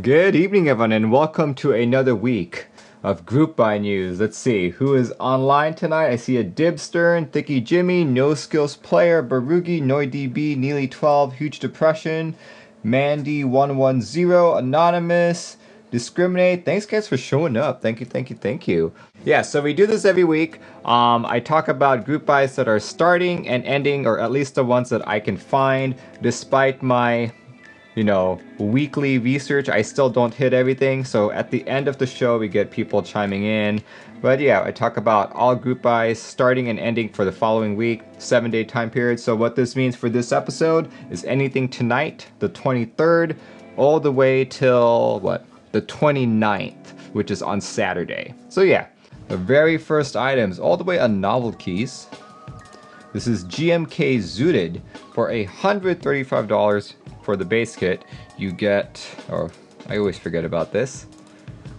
Good evening, everyone, and welcome to another week of Group Buy News. Let's see, who is online tonight? I see a Dibstern, Thicky Jimmy, No Skills Player, Barugi, NoyDB, Neely12, Huge Depression, Mandy110, Anonymous, Discriminate. Thanks, guys, for showing up. Thank you, thank you, thank you. Yeah, so we do this every week. I talk about group buys that are starting and ending, or at least the ones that I can find, despite my weekly research. I still don't hit everything, so at the end of the show we get people chiming in. But yeah, I talk about all group buys starting and ending for the following week, 7-day time period. So what this means for this episode is anything tonight, the 23rd, all the way till the 29th, which is on Saturday. So yeah, the very first items all the way on Novelkeys. This is GMK Zooted for $135 for the base kit. You get, I always forget about this.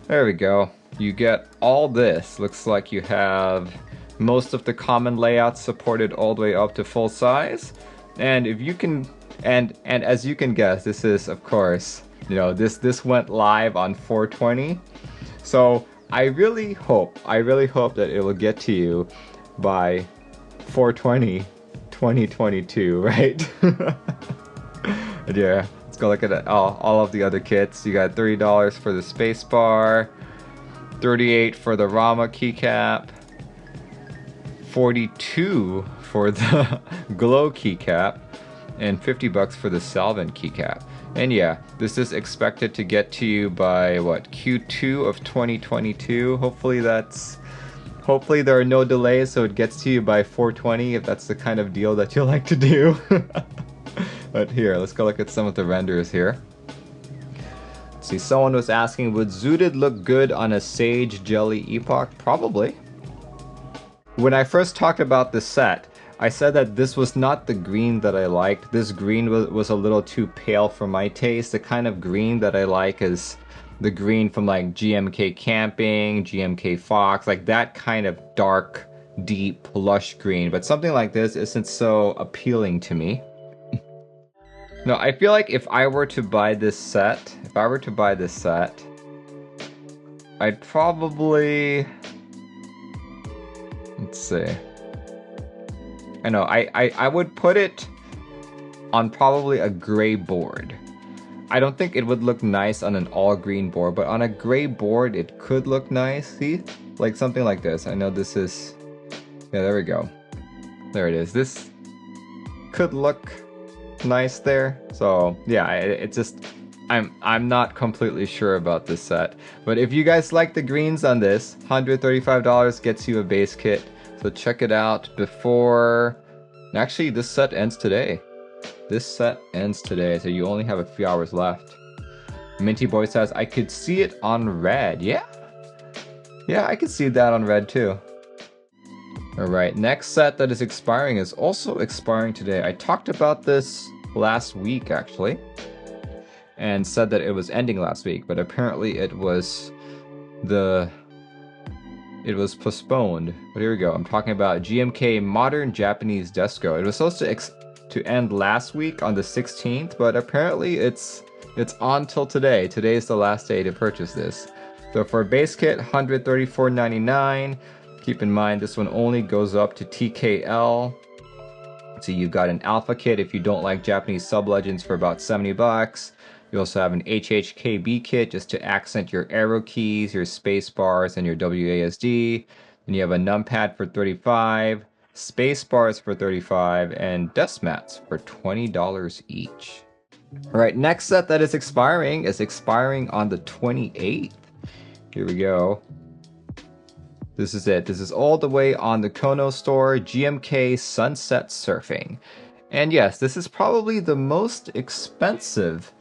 There we go. You get all this. Looks like you have most of the common layouts supported all the way up to full size. And if you can, and as you can guess, this is of course, this went live on 420. So I really hope that it will get to you by 420 2022, right? Yeah, let's go look at all of the other kits. You got $30 for the spacebar, $38 for the Rama keycap, $42 for the glow keycap, and $50 for the solvent keycap. And yeah, this is expected to get to you by Q2 of 2022. Hopefully there are no delays, so it gets to you by 420 if that's the kind of deal that you like to do. But here, let's go look at some of the renders here. Let's see, someone was asking, would Zooted look good on a Sage Jelly Epoch? Probably. When I first talked about this set, I said that this was not the green that I liked. This green was a little too pale for my taste. The kind of green that I like is the green from like GMK Camping, GMK Fox, like that kind of dark, deep, lush green. But something like this isn't so appealing to me. No, I feel like if I were to buy this set, I'd probably, let's see. I know, I would put it on probably a gray board. I don't think it would look nice on an all green board, but on a gray board it could look nice. See? Like something like this. I know this is, yeah, there we go. There it is. This could look nice there. So yeah, it's just, I'm not completely sure about this set. But if you guys like the greens on this, $135 gets you a base kit. So check it out before, actually this set ends today. So you only have a few hours left. Minty Boy says, I could see it on red. Yeah, I could see that on red too. Alright, next set that is expiring is also expiring today. I talked about this last week actually, and said that it was ending last week, but apparently it was postponed. But here we go. I'm talking about GMK Modern Japanese Desko. It was supposed to end last week on the 16th, but apparently it's on till today. Today is the last day to purchase this. So for a base kit, $134.99. Keep in mind this one only goes up to TKL. So you've got an alpha kit if you don't like Japanese sub-legends for about $70. You also have an HHKB kit just to accent your arrow keys, your space bars, and your WASD. Then you have a numpad for $35, space bars for $35, and desk mats for $20 each. Alright, next set that is expiring on the 28th. Here we go. This is it. This is all the way on the Kono store, GMK Sunset Surfing. And yes, this is probably the most expensive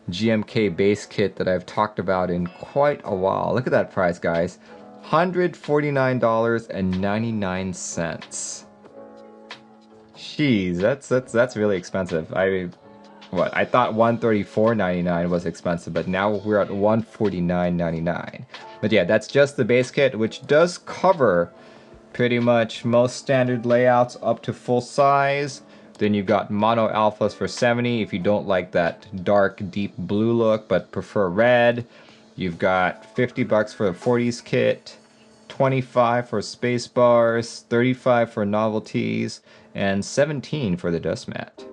GMK base kit that I've talked about in quite a while. Look at that price, guys. $149.99. Jeez, that's really expensive. I thought $134.99 was expensive, but now we're at $149.99. But yeah, that's just the base kit, which does cover pretty much most standard layouts up to full size. Then you've got mono alphas for 70 if you don't like that dark, deep blue look but prefer red. You've got 50 bucks for the 40s kit, 25 for space bars, 35 for novelties, and 17 for the dust mat.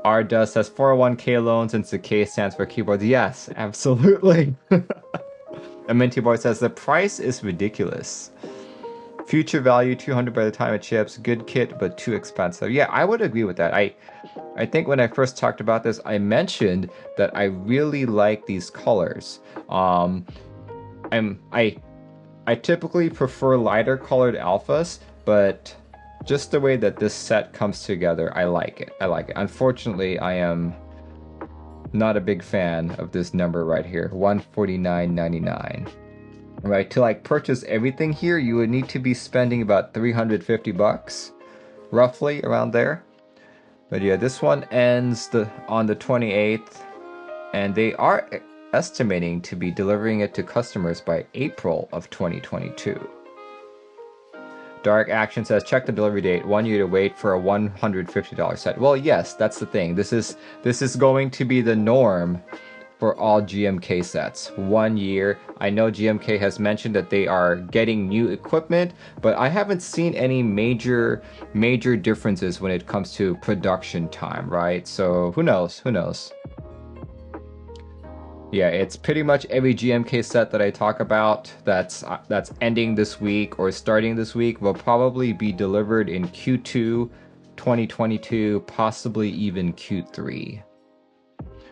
R Dust has 401k loans since the K stands for keyboards. Yes, absolutely. And Minty Boy says the price is ridiculous. Future value 200 by the time it ships. Good kit, but too expensive. Yeah, I would agree with that. I think when I first talked about this, I mentioned that I really like these colors. I typically prefer lighter colored alphas, but just the way that this set comes together, I like it. I like it. Unfortunately, I am not a big fan of this number right here, $149.99. Right, to like purchase everything here, you would need to be spending about 350 bucks, roughly around there. But yeah, this one ends on the 28th, and they are estimating to be delivering it to customers by April of 2022. Dark Action says, check the delivery date, 1 year to wait for a $150 set. Well, yes, that's the thing. This is going to be the norm for all GMK sets. 1 year. I know GMK has mentioned that they are getting new equipment, but I haven't seen any major differences when it comes to production time, right? So who knows? Who knows? Yeah, it's pretty much every GMK set that I talk about that's ending this week or starting this week will probably be delivered in Q2 2022, possibly even Q3.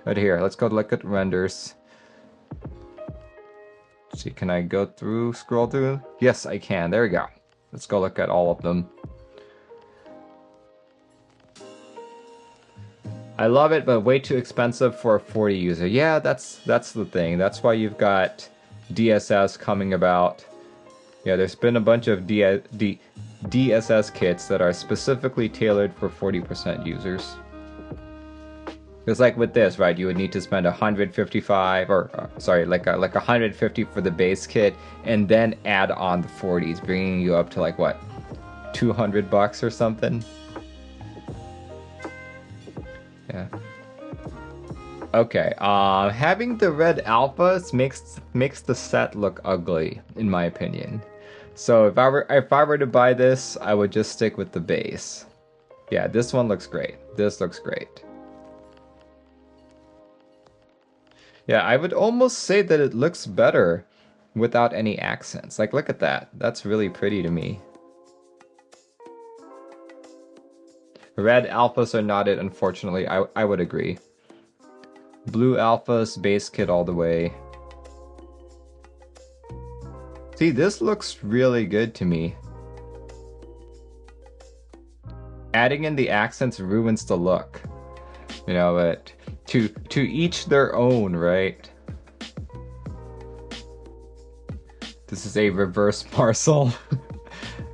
But here, let's go look at renders. Let's see, can I go through, scroll through? Yes, I can. There we go. Let's go look at all of them. I love it, but way too expensive for a 40 user. Yeah, that's the thing. That's why you've got DSS coming about. Yeah, there's been a bunch of DSS kits that are specifically tailored for 40% users. Because like with this, right, you would need to spend 155 or sorry, like 150 for the base kit and then add on the 40s, bringing you up to like what, 200 bucks or something. Yeah. Okay, having the red alphas makes the set look ugly, in my opinion. So if I were to buy this, I would just stick with the base. Yeah, this one looks great. This looks great. Yeah, I would almost say that it looks better without any accents. Like, look at that. That's really pretty to me. Red alphas are not it, unfortunately. I would agree. Blue alphas, base kit all the way. See, this looks really good to me. Adding in the accents ruins the look. You know, but to each their own, right? This is a reverse parcel.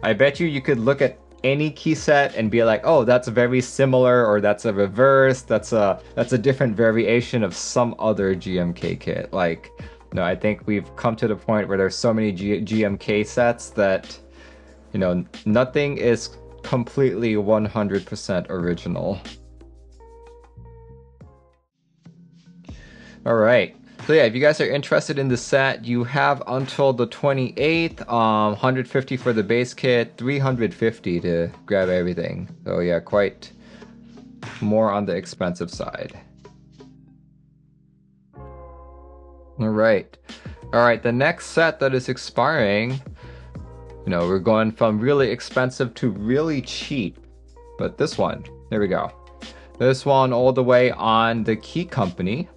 I bet you could look at any key set and be like, oh, that's very similar, or that's a reverse, that's a different variation of some other GMK kit. Like, no, I think we've come to the point where there's so many GMK sets that, you know, nothing is completely 100% original. Alright, so yeah, if you guys are interested in the set, you have until the 28th, 150 for the base kit, 350 to grab everything. So yeah, quite more on the expensive side. Alright, the next set that is expiring, you know, we're going from really expensive to really cheap. But this one, there we go. This one all the way on the Key Company.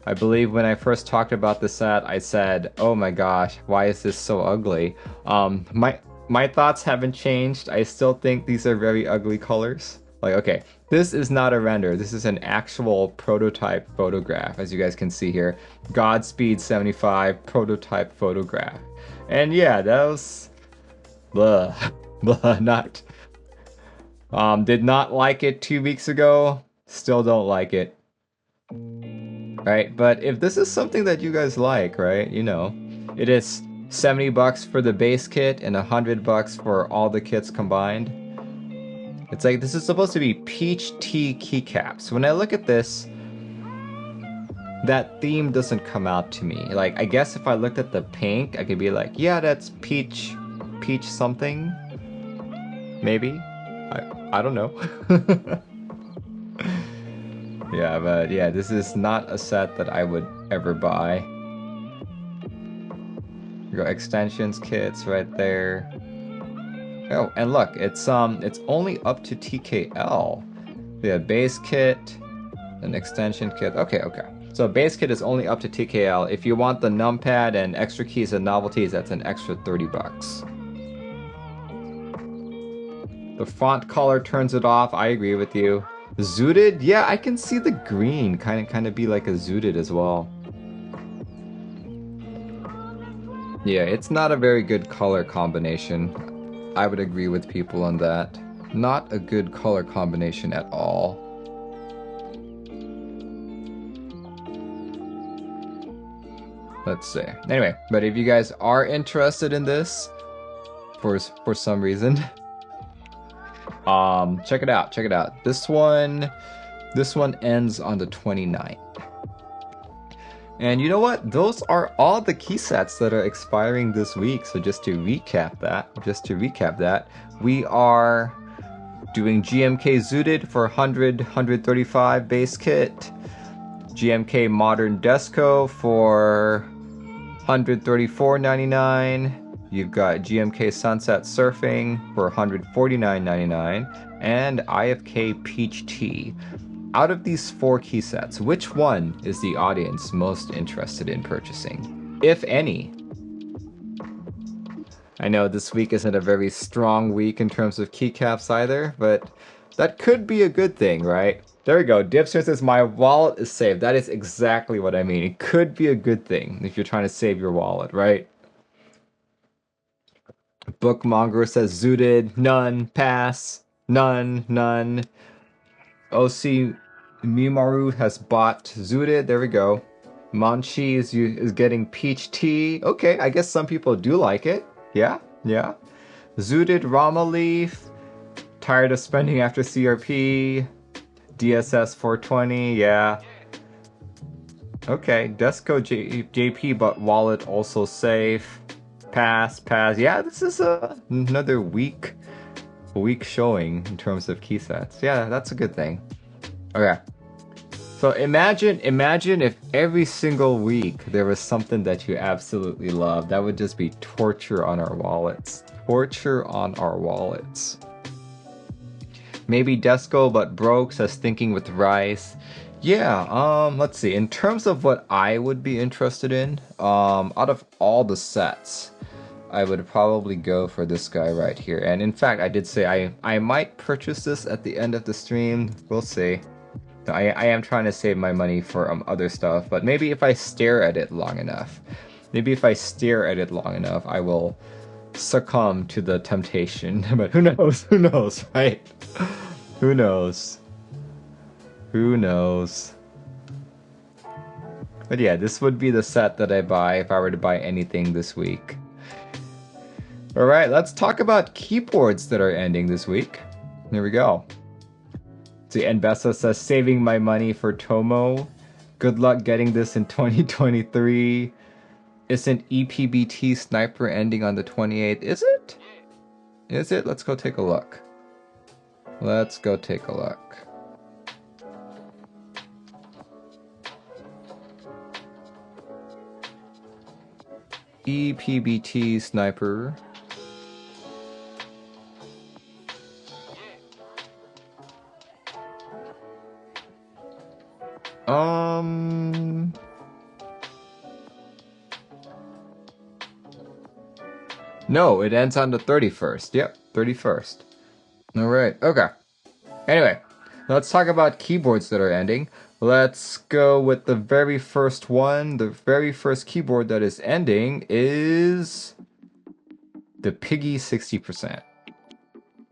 I believe when I first talked about the set, I said, oh my gosh, why is this so ugly? My thoughts haven't changed. I still think these are very ugly colors. Like, okay, this is not a render. This is an actual prototype photograph, as you guys can see here. Godspeed 75 prototype photograph. And yeah, that was... blah. Blah, not... did not like it 2 weeks ago. Still don't like it. Right, but if this is something that you guys like, right, you know, it is 70 bucks for the base kit and 100 bucks for all the kits combined. It's like, this is supposed to be Peach Tea keycaps. When I look at this, that theme doesn't come out to me. Like, I guess if I looked at the pink, I could be like, yeah, that's peach something. Maybe. I don't know. Yeah, but yeah, this is not a set that I would ever buy. You got extensions kits right there. Oh, and look, it's only up to TKL. We have base kit, an extension kit. Okay. So base kit is only up to TKL. If you want the numpad and extra keys and novelties, that's an extra 30 bucks. The font color turns it off. I agree with you. Zooted? Yeah, I can see the green kind of be like a Zooted as well. Yeah, it's not a very good color combination. I would agree with people on that. Not a good color combination at all. Let's see. Anyway, but if you guys are interested in this, for some reason, check it out. This one ends on the 29th. And you know what? Those are all the key sets that are expiring this week. So just to recap that, we are doing GMK Zooted for 135 base kit, GMK Modern Desko for 134.99. You've got GMK Sunset Surfing for 149.99, and IFK Peach Tea. Out of these 4 key sets, which one is the audience most interested in purchasing, if any? I know this week isn't a very strong week in terms of keycaps either, but that could be a good thing, right? There we go. Dipster says my wallet is saved. That is exactly what I mean. It could be a good thing if you're trying to save your wallet, right? Bookmonger says Zooted, none, pass, none. OC Mimaru has bought Zooted. There we go. Manchi is getting Peach Tea. Okay, I guess some people do like it. Yeah. Zooted Rama Leaf. Tired of spending after CRP. DSS 420. Yeah. Okay. Desko JP, but wallet also safe. Pass. Yeah, this is another weak showing in terms of key sets. Yeah, that's a good thing. Okay. So imagine if every single week there was something that you absolutely love. That would just be torture on our wallets. Maybe Desko but broke, says thinking with rice. Yeah, let's see. In terms of what I would be interested in, out of all the sets, I would probably go for this guy right here. And in fact, I did say I might purchase this at the end of the stream. We'll see. I am trying to save my money for other stuff, but maybe if I stare at it long enough, I will succumb to the temptation. But who knows, right? Who knows? But yeah, this would be the set that I buy if I were to buy anything this week. Alright, let's talk about keyboards that are ending this week. Here we go. See, Nbessa says, saving my money for Tomo. Good luck getting this in 2023. Isn't EPBT Sniper ending on the 28th? Is it? Let's go take a look. EPBT Sniper. No, it ends on the 31st. Yep, 31st. Alright, okay. Anyway, let's talk about keyboards that are ending. Let's go with the very first one. The very first keyboard that is ending is the Piggy 60%.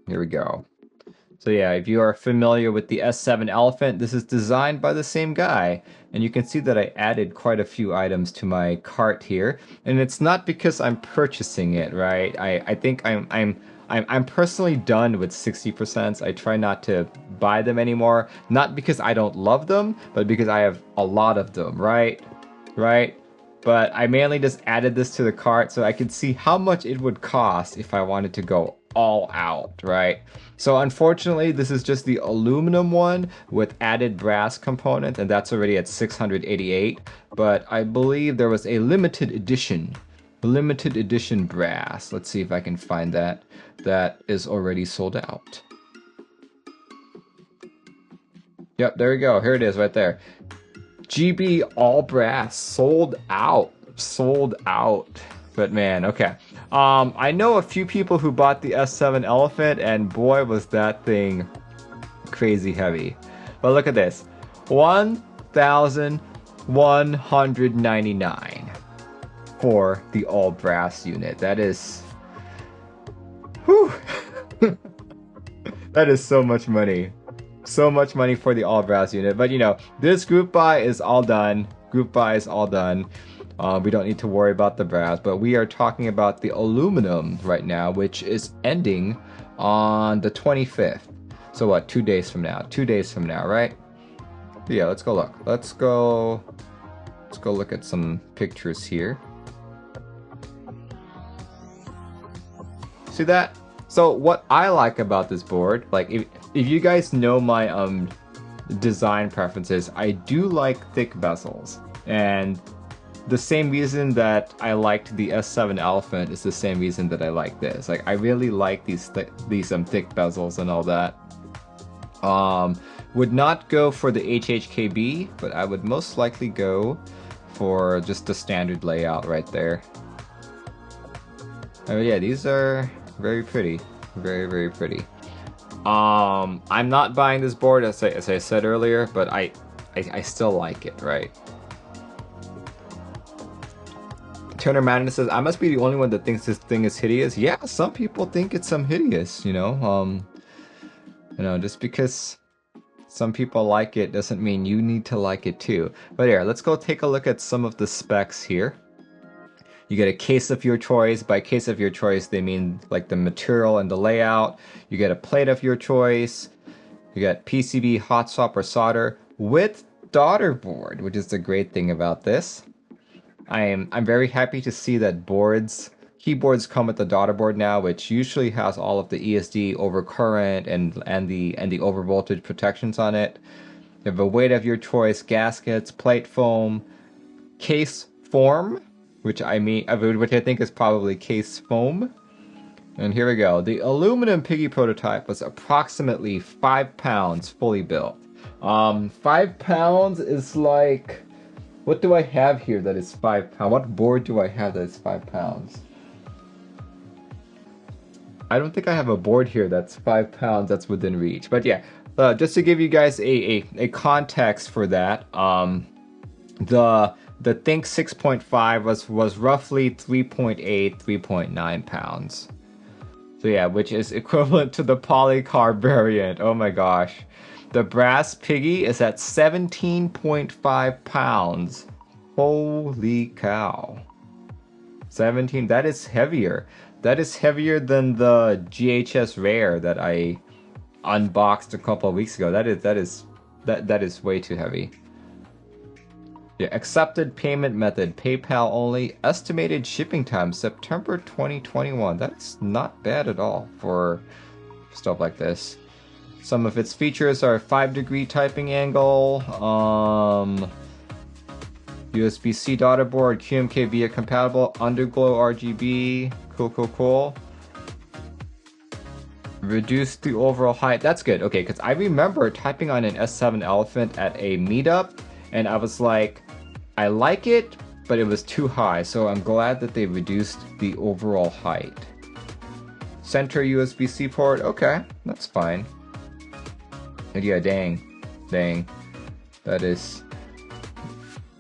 Here we go. So yeah, if you are familiar with the S7 Elephant, this is designed by the same guy. And you can see that I added quite a few items to my cart here. And it's not because I'm purchasing it, right? I think I'm personally done with 60%. I try not to buy them anymore. Not because I don't love them, but because I have a lot of them, right? Right? But I mainly just added this to the cart so I could see how much it would cost if I wanted to go all out, right? So unfortunately, this is just the aluminum one with added brass component, and that's already at 688. But I believe there was a limited edition brass. Let's see if I can find that. That is already sold out. Yep, there we go. Here it is right there. GB all brass, sold out. But man, okay. I know a few people who bought the S7 Elephant, and boy was that thing crazy heavy. But look at this, 1,199 for the all brass unit. That is, whew. That is so much money. So much money for the all brass unit. But you know, this group buy is all done. We don't need to worry about the brass, but we are talking about the aluminum right now, which is ending on the 25th. So what, 2 days from now? 2 days from now, right? Yeah, let's go look. Let's go look at some pictures here. See that? So what I like about this board, like if you guys know my design preferences, I do like thick bezels, and the same reason that I liked the S7 Elephant is the same reason that I like this. Like I really like these thick bezels and all that. Would not go for the HHKB, but I would most likely go for just the standard layout right there. Oh yeah, these are very pretty. Very pretty. I'm not buying this board as I said earlier, but I still like it, right? Turner Madness says, I must be the only one that thinks this thing is hideous. Yeah, some people think it's hideous, you know. Just because some people like it doesn't mean you need to like it too. But here, let's go take a look at some of the specs here. You get a case of your choice. By case of your choice, they mean like the material and the layout. You get a plate of your choice. You get PCB, hot swap, or solder with daughter board, which is the great thing about this. I'm very happy to see that keyboards come with the daughter board now, which usually has all of the ESD overcurrent and the overvoltage protections on it. You have a weight of your choice, gaskets, plate foam, case form, which I think is probably case foam. And here we go. The aluminum Piggy prototype was approximately 5 pounds fully built. 5 pounds is like, what do I have here that is 5 pounds? What board do I have that is 5 pounds? I don't think I have a board here that's 5 pounds that's within reach. But yeah, just to give you guys a context for that, the Think 6.5 was roughly 3.8, 3.9 pounds. So yeah, which is equivalent to the polycarb variant. Oh my gosh. The brass Piggy is at 17.5 pounds. Holy cow. 17, that is heavier. That is heavier than the GHS Rare that I unboxed a couple of weeks ago. That is way too heavy. Yeah, accepted payment method, PayPal only. Estimated shipping time, September 2021. That's not bad at all for stuff like this. Some of its features are 5-degree typing angle, USB-C daughter board, QMK VIA compatible, underglow RGB, cool. Reduce the overall height. That's good. Okay, because I remember typing on an S7 Elephant at a meetup, and I was like, I like it, but it was too high, so I'm glad that they reduced the overall height. Center USB-C port, okay, that's fine. And yeah, dang. That is...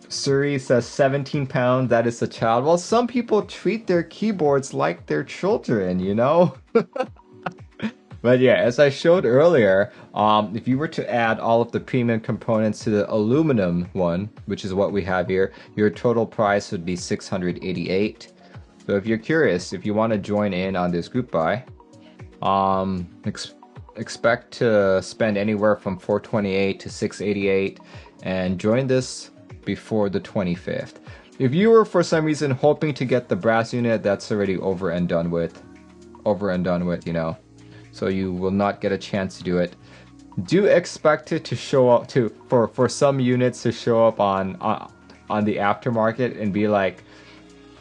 Suri says 17 pounds, that is a child. Well, some people treat their keyboards like their children, you know? But yeah, as I showed earlier, if you were to add all of the premium components to the aluminum one, which is what we have here, your total price would be $688. So if you're curious, if you want to join in on this group buy, Expect to spend anywhere from 428 to 688 and join this before the 25th. If you were for some reason hoping to get the brass unit, that's already over and done with, you know, so you will not get a chance to do it. Do expect it to show up for some units to show up on the aftermarket and be like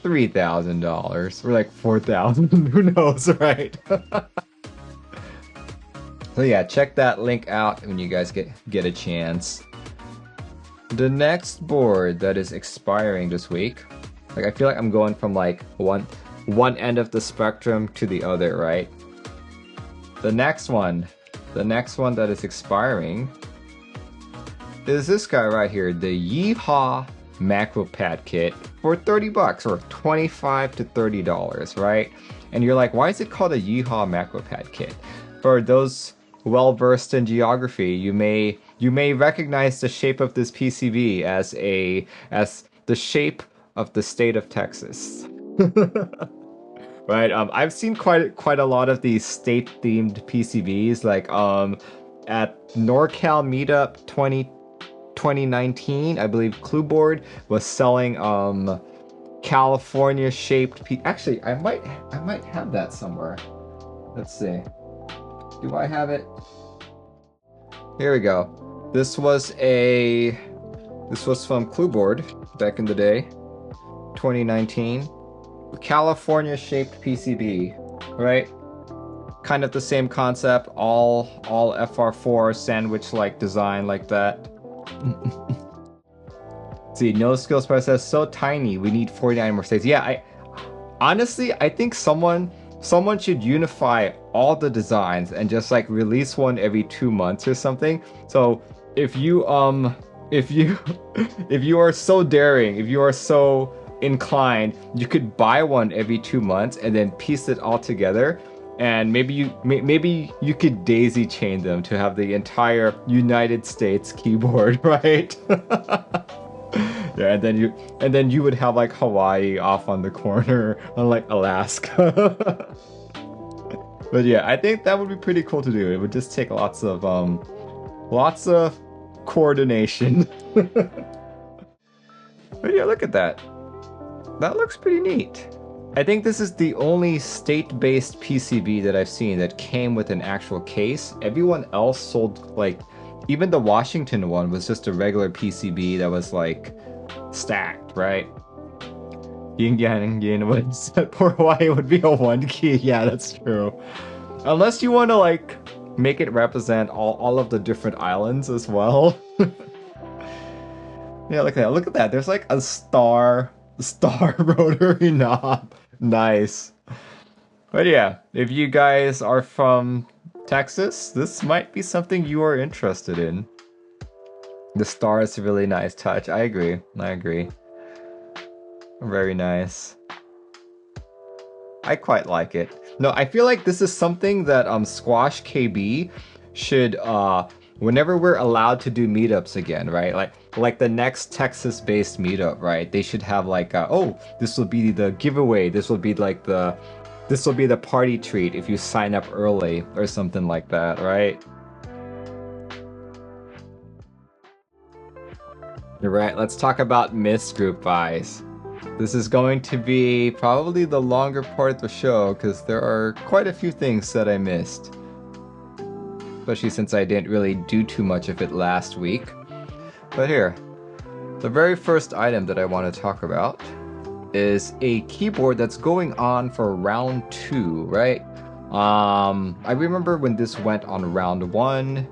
$3,000 or like $4,000, who knows, right? So yeah, check that link out when you guys get a chance. The next board that is expiring this week, like I feel like I'm going from like one end of the spectrum to the other, right? The next one that is expiring is this guy right here, the Yeehaw Macropad kit for 30 bucks or $25 to $30, right? And you're like, why is it called a Yeehaw Macropad kit? For those well versed in geography, you may recognize the shape of this PCB as the shape of the state of Texas. Right, I've seen quite a lot of these state-themed PCBs, like at NorCal Meetup 2019, I believe Clueboard was selling California-shaped actually, I might have that somewhere. Let's see. Do I have it? Here we go. This was from Clueboard back in the day, 2019. California-shaped PCB, right? Kind of the same concept, all FR4 sandwich-like design like that. See, no skills process, so tiny. We need 49 more states. Yeah, honestly, I think someone should unify all the designs and just like release one every 2 months or something. So if you if you are so daring, if you are so inclined, you could buy one every 2 months and then piece it all together, and maybe you could daisy chain them to have the entire United States keyboard, right? Yeah, and then you would have like Hawaii off on the corner, unlike Alaska. But yeah, I think that would be pretty cool to do. It would just take lots of coordination. But yeah, look at that. That looks pretty neat. I think this is the only state-based PCB that I've seen that came with an actual case. Everyone else sold, like, even the Washington one was just a regular PCB that was like stacked, right? Yin Yang would set for Hawaii would be a 1 key. Yeah, that's true. Unless you want to like make it represent all of the different islands as well. Yeah, look at that. There's like a star rotary knob. Nice. But yeah, if you guys are from Texas, this might be something you are interested in. The star is a really nice touch. I agree. Very nice. I quite like it. No, I feel like this is something that Squash KB should whenever we're allowed to do meetups again, right? Like the next Texas-based meetup, right? They should have like oh, this will be the giveaway. This will be the party treat if you sign up early or something like that, right? Alright, let's talk about missed group buys. This is going to be probably the longer part of the show because there are quite a few things that I missed. Especially since I didn't really do too much of it last week. But here, the very first item that I want to talk about is a keyboard that's going on for round 2, right? I remember when this went on round 1,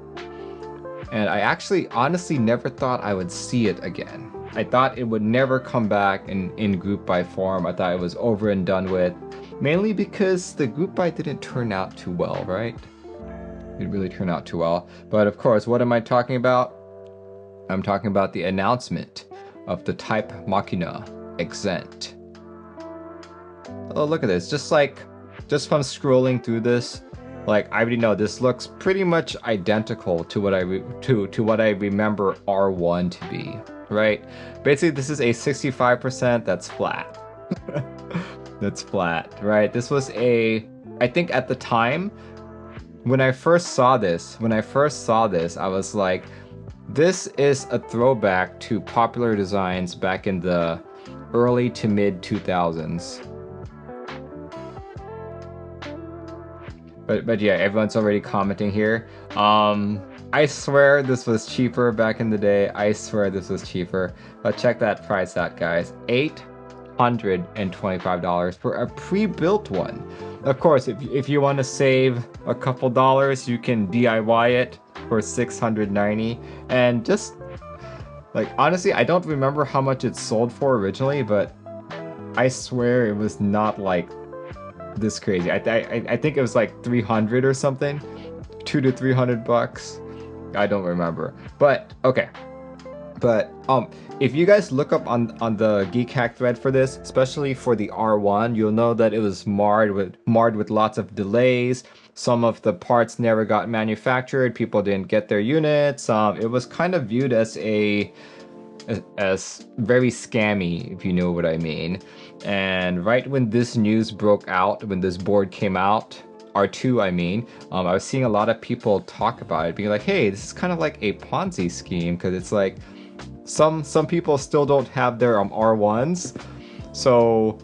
and I actually honestly never thought I would see it again. I thought it would never come back in group buy form. I thought it was over and done with, mainly because the group buy didn't turn out too well, right? It didn't really turn out too well. But of course, what am I talking about? I'm talking about the announcement of the Type Machina Exent. Oh, look at this. Just from scrolling through this, like, I already know this looks pretty much identical to what I remember R1 to be, right? Basically, this is a 65% that's flat. That's flat, right? This was I think at the time, when I first saw this, I was like, this is a throwback to popular designs back in the early to mid 2000s. But yeah, everyone's already commenting here. I swear this was cheaper back in the day. I swear this was cheaper. But check that price out, guys. $825 for a pre-built one. Of course, if you want to save a couple dollars, you can DIY it for $690. And just like honestly, I don't remember how much it sold for originally, but I swear it was not like this crazy. I think it was like 300 or something, $200 to $300. I don't remember, but okay. But if you guys look up on the Geek Hack thread for this, especially for the R1, you'll know that it was marred with lots of delays. Some of the parts never got manufactured. People didn't get their units. It was kind of viewed as very scammy, if you know what I mean. And right when this news broke out, when this board came out, R2 I mean, I was seeing a lot of people talk about it, being like, hey, this is kind of like a Ponzi scheme, because it's like some people still don't have their R1s, so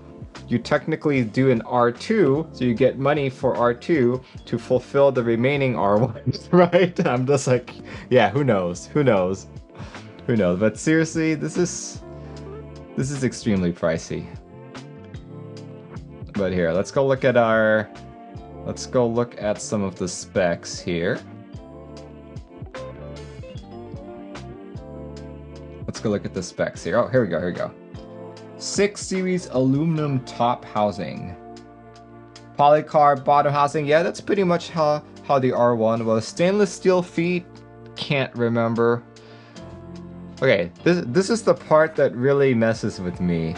you technically do an R2, so you get money for R2 to fulfill the remaining R1s, right? I'm just like, yeah, who knows? But seriously, this is extremely pricey. But here, let's go look at some of the specs here. Let's go look at the specs here. Oh, here we go. 6 series aluminum top housing. Polycarb bottom housing. Yeah, that's pretty much how the R1 was. Stainless steel feet. Can't remember. Okay, this is the part that really messes with me.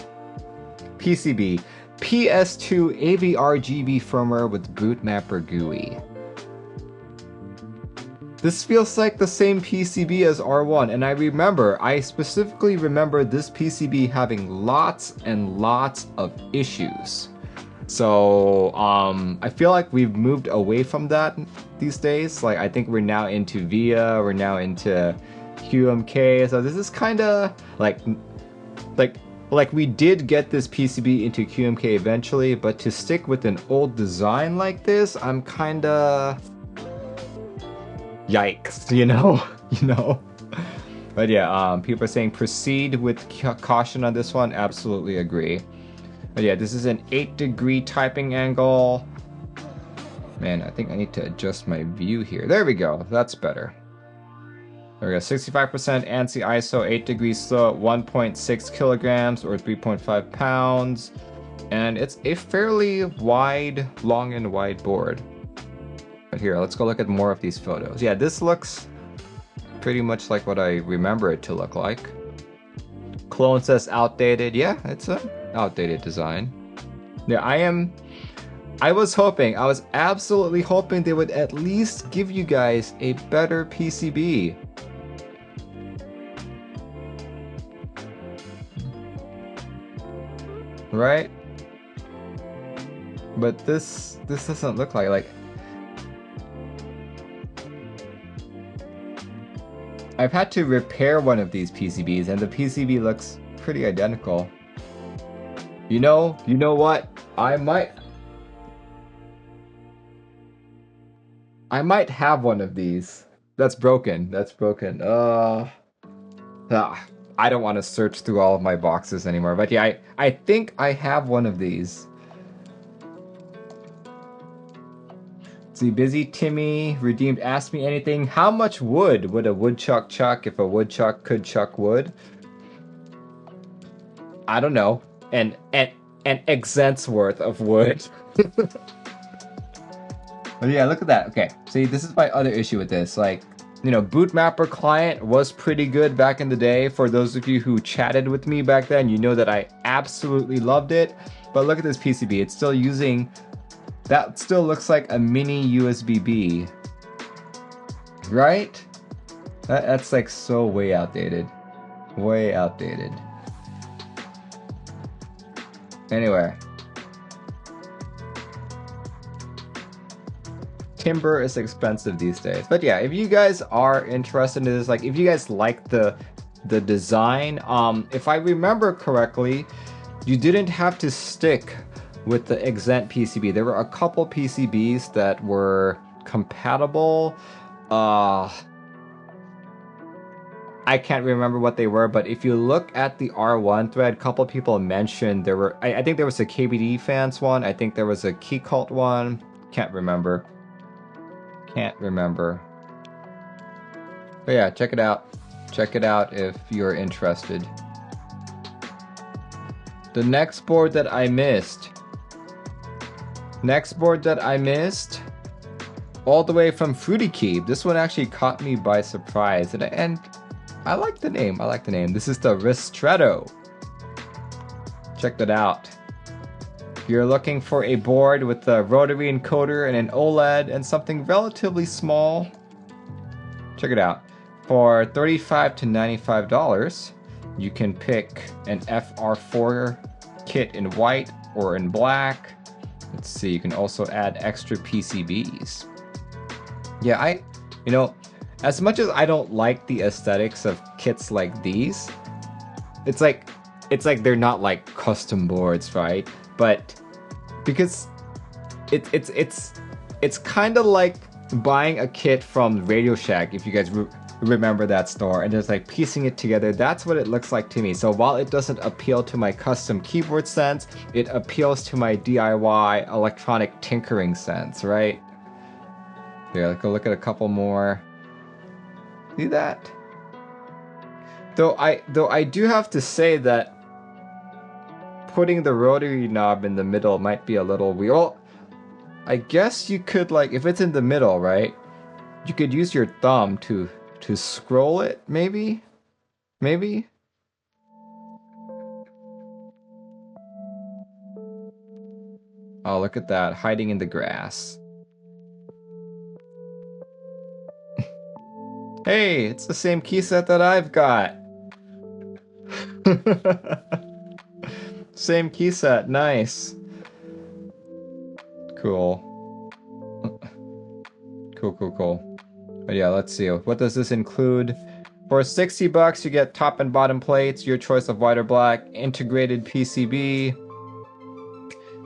PCB. PS2 AVRGB firmware with bootmapper GUI. This feels like the same PCB as R1, and I specifically remember this PCB having lots and lots of issues. So I feel like we've moved away from that these days. Like, I think we're now into VIA, we're now into QMK, so this is kind of like we did get this PCB into QMK eventually, but to stick with an old design like this, I'm kind of yikes, you know. But yeah, people are saying proceed with caution on this one. Absolutely agree. But yeah, this is an 8-degree typing angle. Man, I think I need to adjust my view here. There we go. That's better. There we go. 65% ANSI ISO, 8 degrees slow, 1.6 kilograms or 3.5 pounds. And it's a fairly long and wide board. But here, let's go look at more of these photos. Yeah, this looks pretty much like what I remember it to look like. Clone says outdated. Yeah, it's an outdated design. Yeah, I was absolutely hoping they would at least give you guys a better PCB. Right? But this doesn't look like I've had to repair one of these PCBs and the PCB looks pretty identical. You know what? I might have one of these. That's broken. I don't want to search through all of my boxes anymore. But yeah, I think I have one of these. See, Busy Timmy redeemed Ask Me Anything. How much wood would a woodchuck chuck if a woodchuck could chuck wood? I don't know. An Exent's worth of wood. But yeah, look at that. Okay, see, this is my other issue with this. Like, you know, Bootmapper client was pretty good back in the day. For those of you who chatted with me back then, you know that I absolutely loved it. But look at this PCB. It's still using... That still looks like a mini USB-B. Right? That's like so way outdated. Way outdated. Anyway. timber is expensive these days. But yeah, if you guys are interested in this, like if you guys like the design, if I remember correctly, you didn't have to stick with the Exent PCB. There were a couple PCBs that were compatible. I can't remember what they were, but if you look at the R1 thread, a couple people mentioned there were, I think there was a KBD fans one, I think there was a Key Cult one, can't remember. But yeah, check it out. Check it out if you're interested. The next board that I missed. All the way from Fruity. This one actually caught me by surprise, and I like the name. This is the Ristretto. Check that out. If you're looking for a board with a rotary encoder and an OLED and something relatively small, check it out. For $35 to $95, you can pick an FR4 kit in white or in black. Let's see, you can also add extra PCBs. Yeah, as much as I don't like the aesthetics of kits like these, it's like they're not like custom boards, right? But because it's kind of like buying a kit from Radio Shack, if you guys remember that store, and just like piecing it together. That's what it looks like to me. So while it doesn't appeal to my custom keyboard sense, it appeals to my DIY electronic tinkering sense, right? Here, let's go look at a couple more. See that? Though I do have to say that putting the rotary knob in the middle might be a little weird. Well, I guess you could, like, if it's in the middle, right? You could use your thumb to scroll it, maybe? Maybe? Oh, look at that, hiding in the grass. Hey, it's the same key set that I've got. Same key set, nice. Cool. Cool. But yeah, let's see. What does this include? For $60, you get top and bottom plates, your choice of white or black, integrated PCB,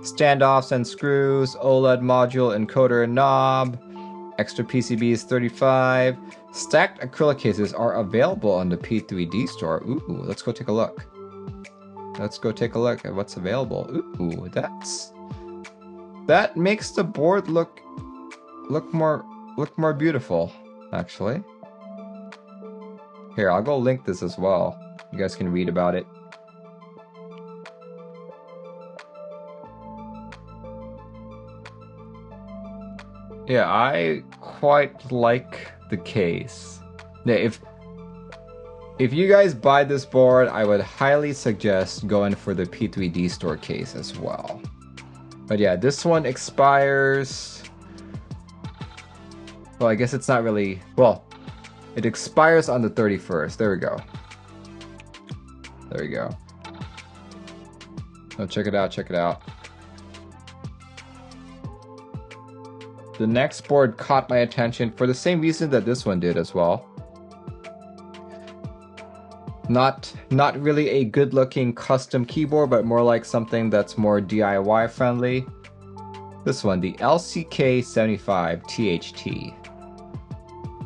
standoffs and screws, OLED module, encoder and knob, extra PCBs $35. Stacked acrylic cases are available on the P3D store. Ooh, let's go take a look. Let's go take a look at what's available. Ooh, that makes the board look more beautiful, actually. Here, I'll go link this as well. You guys can read about it. Yeah, I quite like the case. Yeah, if you guys buy this board, I would highly suggest going for the P3D store case as well. But yeah, this one expires... Well, I guess it's not really... Well, it expires on the 31st. There we go. There we go. Oh, check it out. The next board caught my attention for the same reason that this one did as well. Not really a good-looking custom keyboard, but more like something that's more DIY friendly. This one, the LCK 75 THT.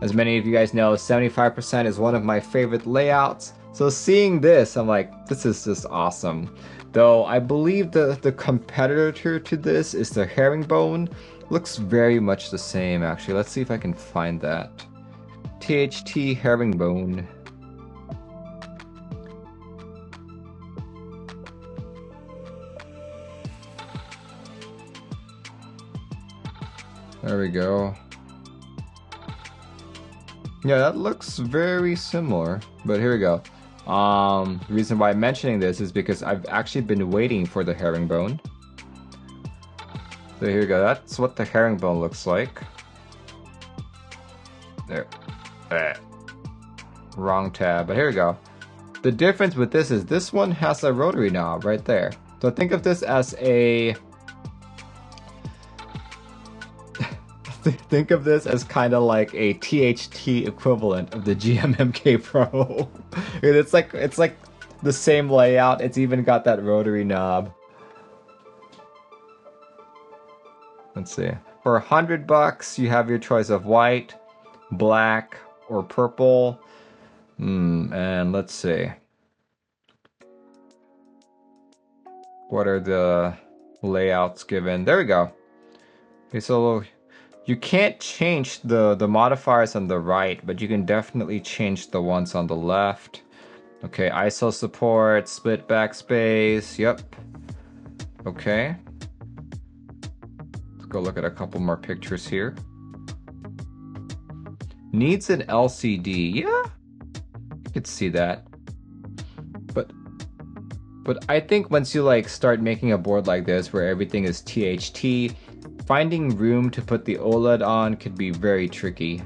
As many of you guys know, 75% is one of my favorite layouts. So seeing this, I'm like, this is just awesome. Though I believe the competitor to this is the Herringbone. Looks very much the same, actually. Let's see if I can find that. THT Herringbone. There we go. Yeah, that looks very similar, but here we go. The reason why I'm mentioning this is because I've actually been waiting for the Herringbone. So here we go, that's what the Herringbone looks like. There. Wrong tab, but here we go. The difference with this is this one has a rotary knob right there. So think of this as a think of this as kind of like a THT equivalent of the GMMK Pro. it's like the same layout. It's even got that rotary knob. Let's see. For $100, you have your choice of white, black, or purple. And let's see. What are the layouts given? There we go. Okay, so you can't change the modifiers on the right, but you can definitely change the ones on the left. Okay, ISO support, split backspace, yep. Okay. Let's go look at a couple more pictures here. Needs an LCD, yeah. I could see that. But I think once you like start making a board like this where everything is THT, finding room to put the OLED on could be very tricky.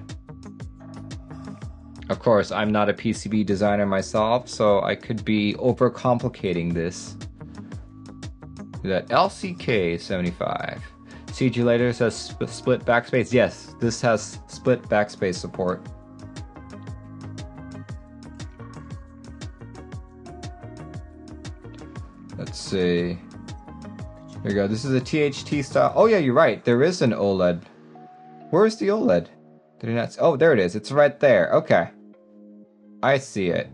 Of course, I'm not a PCB designer myself, so I could be overcomplicating this. That LCK 75. CG later says split backspace. Yes, this has split backspace support. Let's see. There you go. This is a THT style. Oh yeah, you're right. There is an OLED. Where's the OLED? Did I not? Oh, there it is. It's right there. Okay. I see it.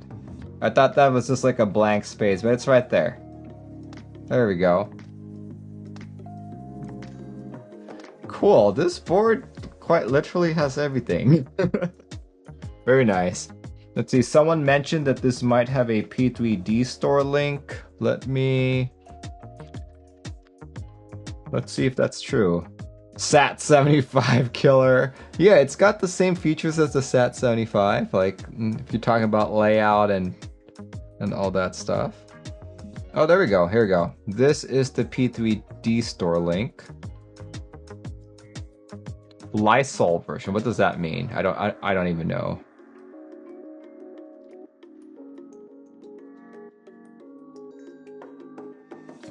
I thought that was just like a blank space, but it's right there. There we go. Cool. This board quite literally has everything. Very nice. Let's see. Someone mentioned that this might have a P3D store link. Let's see if that's true. SAT75 killer. Yeah, it's got the same features as the SAT75. Like if you're talking about layout and all that stuff. Oh, there we go. Here we go. This is the P3D store link. Lysol version. What does that mean? I don't even know.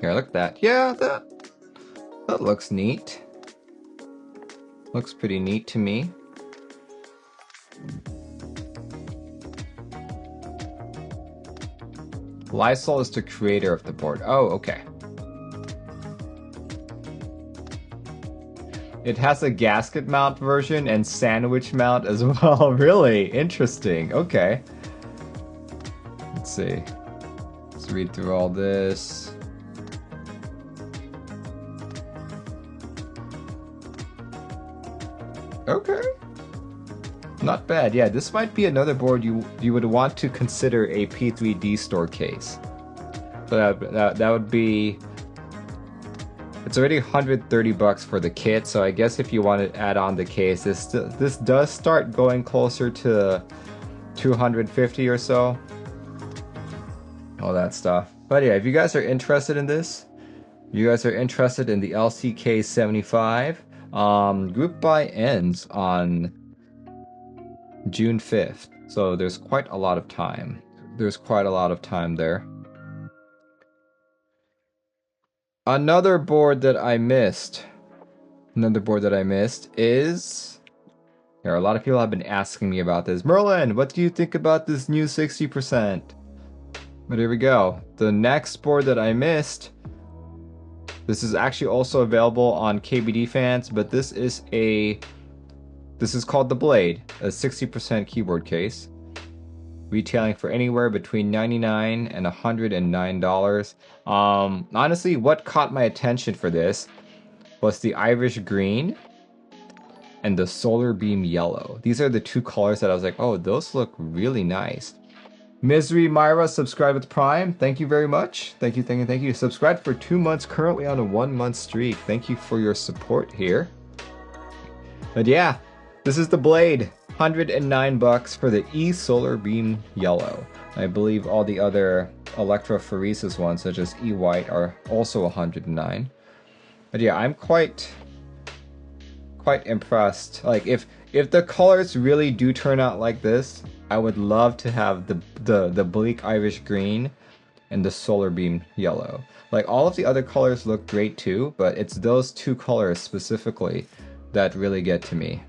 Here, look at that. Yeah, that looks neat. Looks pretty neat to me. Lysol is the creator of the board. Oh, okay. It has a gasket mount version and sandwich mount as well. Really interesting. Okay. Let's see. Let's read through all this. Okay. Not bad. Yeah, this might be another board you would want to consider a P3D store case. So that would be... It's already $130 for the kit, so I guess if you want to add on the case, this does start going closer to $250 or so. All that stuff. But yeah, if you guys are interested in this, you guys are interested in the LCK 75, group buy ends on June 5th, so there's quite a lot of time. There's quite a lot of time there. Another board that I missed is... Here, a lot of people have been asking me about this. Merlin, what do you think about this new 60%? But here we go. The next board that I missed, this is actually also available on KBD Fans, but this is called the Blade, a 60% keyboard case. Retailing for anywhere between $99 and $109. Honestly, what caught my attention for this was the Irish Green and the Solar Beam Yellow. These are the two colors that I was like, oh, those look really nice. Misery Myra subscribed with Prime. Thank you very much. Thank you. Subscribed for 2 months, currently on a 1-month streak. Thank you for your support here. But yeah, this is the Blade. $109 for the E-Solar Beam Yellow. I believe all the other electrophoresis ones, such as E-White, are also $109. But yeah, I'm quite impressed. Like, if the colors really do turn out like this, I would love to have the Bleak Irish Green and the Solar Beam Yellow. Like, all of the other colors look great too, but it's those two colors specifically that really get to me.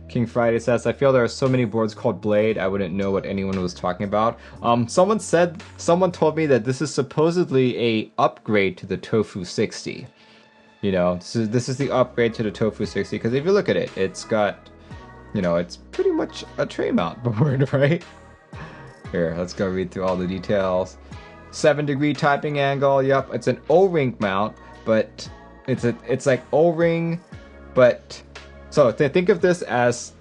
King Friday says, I feel there are so many boards called Blade, I wouldn't know what anyone was talking about. Someone told me that this is supposedly a upgrade to the Tofu 60. You know, this is the upgrade to the Tofu 60, because if you look at it, it's got, you know, it's pretty much a tray mount board, right? Here, let's go read through all the details. 7-degree typing angle, yep, it's an O-ring mount, but it's like O-ring, but so think of this as,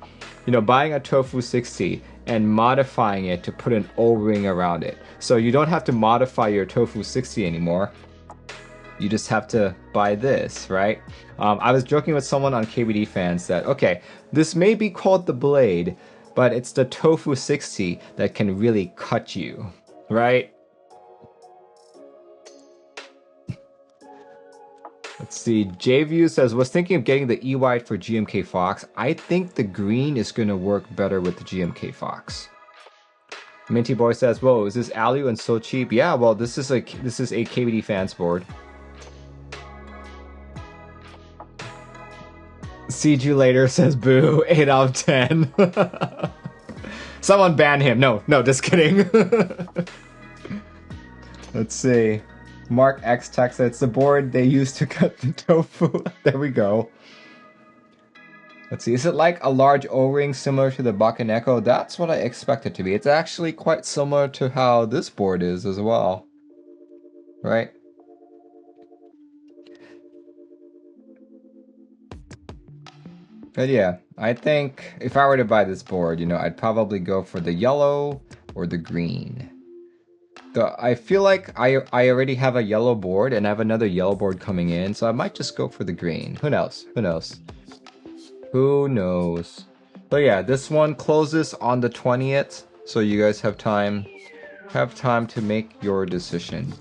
you know, buying a Tofu 60 and modifying it to put an O-ring around it. So you don't have to modify your Tofu 60 anymore. You just have to buy this, right? I was joking with someone on KBD Fans that, okay, this may be called the Blade, but it's the Tofu 60 that can really cut you, right? Let's see, JView says, was thinking of getting the E-White for GMK Fox. I think the green is going to work better with the GMK Fox. Minty Boy says, whoa, is this Alu and so cheap? Yeah, well, this is a KBD Fans board. See you later says, boo, 8 out of 10. Someone ban him. No, just kidding. Let's see. Mark X text, it's the board they used to cut the tofu. There we go. Let's see, is it like a large O-ring similar to the Bakaneko? That's what I expect it to be. It's actually quite similar to how this board is as well. Right? But yeah, I think if I were to buy this board, you know, I'd probably go for the yellow or the green. I feel like I already have a yellow board and I have another yellow board coming in, so I might just go for the green. Who knows? Who knows? Who knows? But yeah, this one closes on the 20th, so you guys have time to make your decision.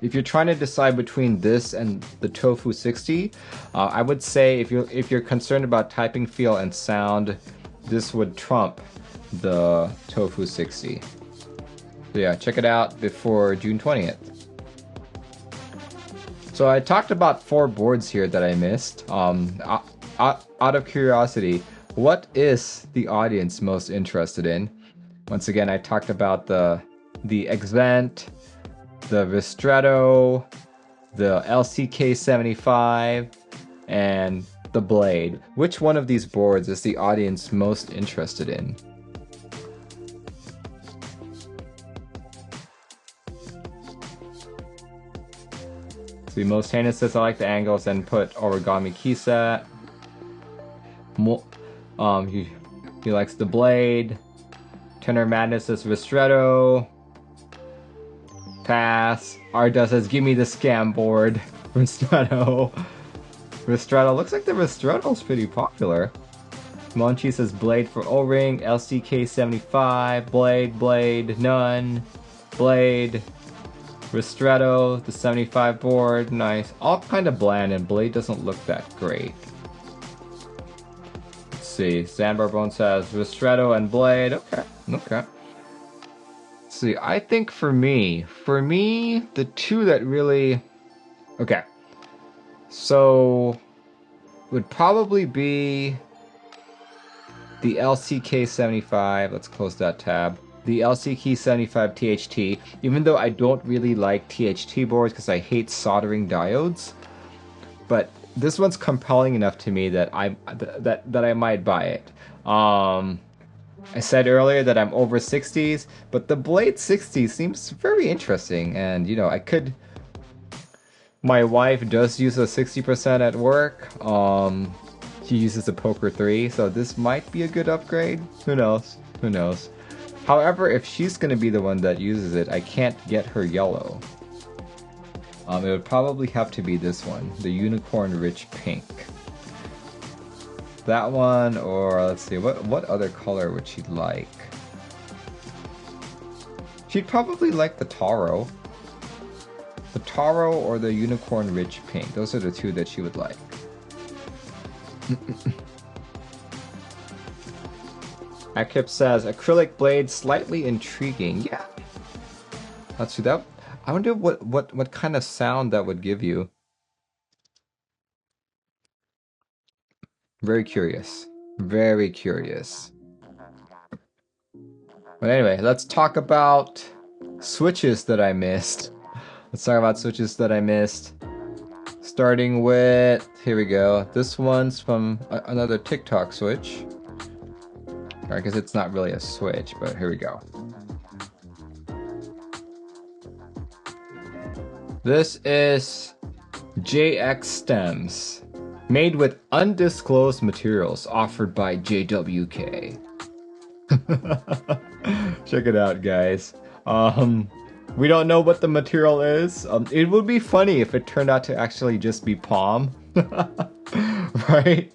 If you're trying to decide between this and the Tofu 60, I would say if you're concerned about typing feel and sound, this would trump the Tofu 60. So yeah, check it out before June 20th. So I talked about 4 boards here that I missed. Out of curiosity, what is the audience most interested in? Once again, I talked about the Exent, the Ristretto, the LCK 75, and the Blade. Which one of these boards is the audience most interested in? See, most Hannah says I like the angles and put origami key set. He likes the Blade. Tenor Madness says Ristretto. Pass. Arda says give me the scam board. Ristretto. Ristretto. Looks like the Ristretto's pretty popular. Monchi says Blade for O-ring. LCK 75. Blade. None. Blade. Ristretto, the 75 board, nice. All kind of bland, and Blade doesn't look that great. Let's see, Sandbarbone says Ristretto and Blade. Okay. Let's see, I think for me, the two that really... Okay. So, would probably be the LCK 75. Let's close that tab. The LCK 75 THT, even though I don't really like THT boards because I hate soldering diodes, but this one's compelling enough to me that I might buy it. I said earlier that I'm over 60s, but the Blade 60 seems very interesting, and you know, my wife does use a 60% at work. She uses a Poker 3, so this might be a good upgrade. Who knows? However, if she's going to be the one that uses it, I can't get her yellow. It would probably have to be this one, the Unicorn Rich Pink. That one, or let's see, what other color would she like? She'd probably like the Taro. The Taro or the Unicorn Rich Pink. Those are the two that she would like. Akip says, acrylic blade slightly intriguing. Yeah. Let's see that. I wonder what kind of sound that would give you. Very curious. Very curious. But anyway, let's talk about switches that I missed. Let's talk about switches that I missed. Starting with, here we go. This one's from another TikTok switch. I guess it's not really a switch, but here we go. This is JX stems, made with undisclosed materials offered by JWK. Check it out, guys. We don't know what the material is. It would be funny if it turned out to actually just be palm, right?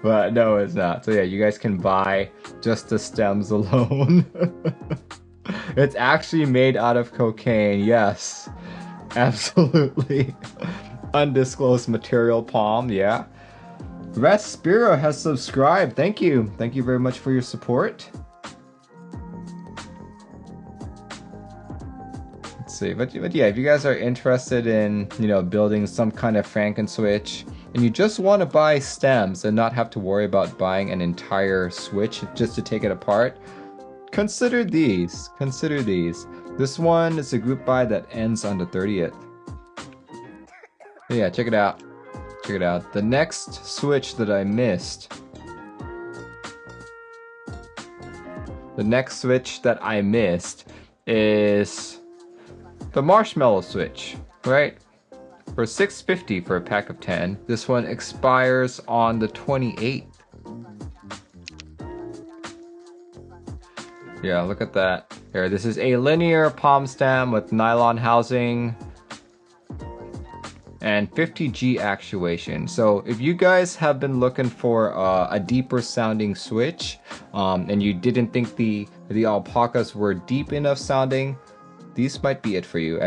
But no, it's not. So yeah, you guys can buy just the stems alone. It's actually made out of cocaine, yes. Absolutely. Undisclosed material palm, yeah. Restspiro has subscribed. Thank you. Thank you very much for your support. Let's see, but yeah, if you guys are interested in, you know, building some kind of Franken switch, and you just want to buy stems and not have to worry about buying an entire switch just to take it apart, consider these. Consider these. This one is a group buy that ends on the 30th. Yeah, check it out. Check it out. The next switch that I missed. The next switch that I missed is the Marshmallow switch, right? For $6.50 for a pack of 10. This one expires on the 28th. Yeah, look at that. Here, this is a linear palm stem with nylon housing and 50G actuation. So if you guys have been looking for a deeper sounding switch, and you didn't think the alpacas were deep enough sounding, these might be it for you.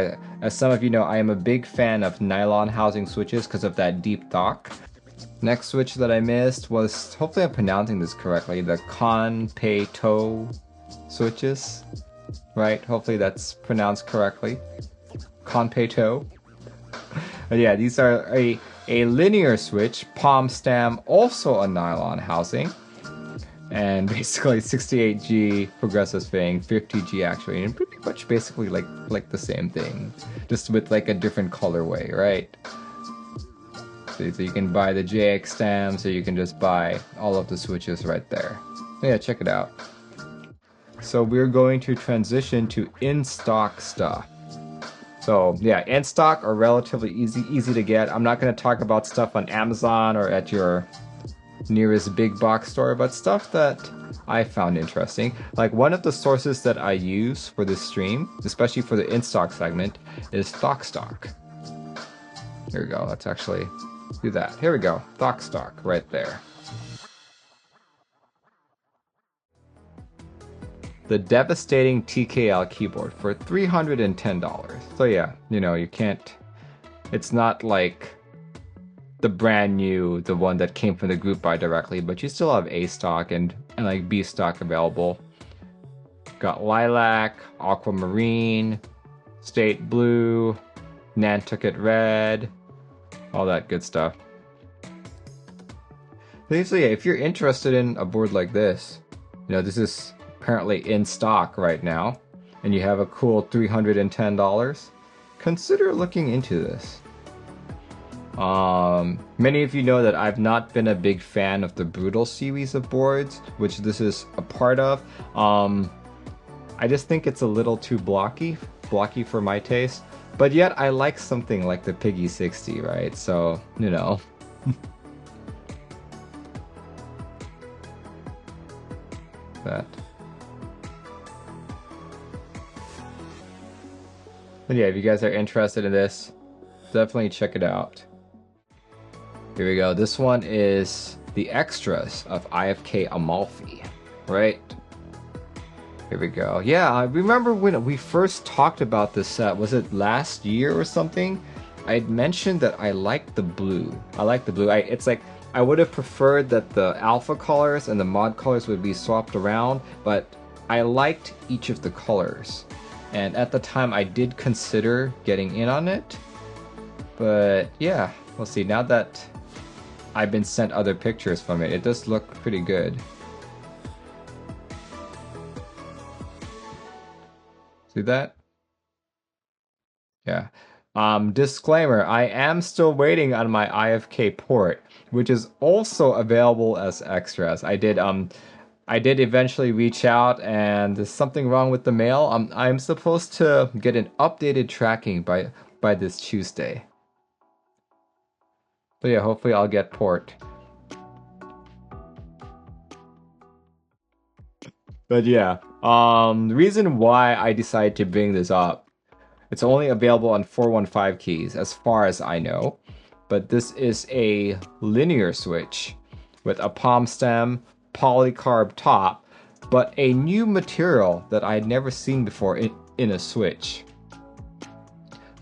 As some of you know, I am a big fan of nylon housing switches because of that deep Tock. Next switch that I missed was, hopefully I'm pronouncing this correctly, the Konpeitou switches, right? Hopefully that's pronounced correctly. Konpeitou. But yeah, these are a linear switch, palm stem, also a nylon housing, and basically 68G progressive swing, 50G actuating, and pretty much basically like the same thing, just with like a different colorway, right? So you can buy the JX stems, or you can just buy all of the switches right there. So yeah, check it out. So we're going to transition to in-stock stuff. So yeah, in stock are relatively easy to get. I'm not going to talk about stuff on Amazon or at your nearest big box store, but stuff that I found interesting. Like one of the sources that I use for this stream, especially for the in-stock segment, is Stock. Here we go. Let's actually do that. Here we go. Stock right there. The devastating TKL keyboard for $310. So yeah, you know, you can't, it's not like the brand new, the one that came from the group buy directly, but you still have A stock and like B stock available. Got lilac, aquamarine, state blue, Nantucket red, all that good stuff. So yeah, if you're interested in a board like this, you know, this is apparently in stock right now, and you have a cool $310, consider looking into this. Many of you know that I've not been a big fan of the Brutal series of boards, which this is a part of. I just think it's a little too blocky for my taste, but yet I like something like the Piggy 60, right? So, you know. That. But yeah, if you guys are interested in this, definitely check it out. Here we go. This one is the extras of IFK Amalfi, right? Here we go. Yeah, I remember when we first talked about this set, was it last year or something? I had mentioned that I liked the blue. I like the blue. It's like, I would have preferred that the alpha colors and the mod colors would be swapped around, but I liked each of the colors. And at the time I did consider getting in on it. But yeah, we'll see. Now that I've been sent other pictures from it, it does look pretty good. See that? Yeah. Disclaimer, I am still waiting on my IFK port, which is also available as extras. I did eventually reach out, and there's something wrong with the mail. I'm supposed to get an updated tracking by this Tuesday. But yeah, hopefully I'll get port. But yeah, the reason why I decided to bring this up, it's only available on 415 keys as far as I know. But this is a linear switch with a palm stem, polycarb top, but a new material that I had never seen before in a switch.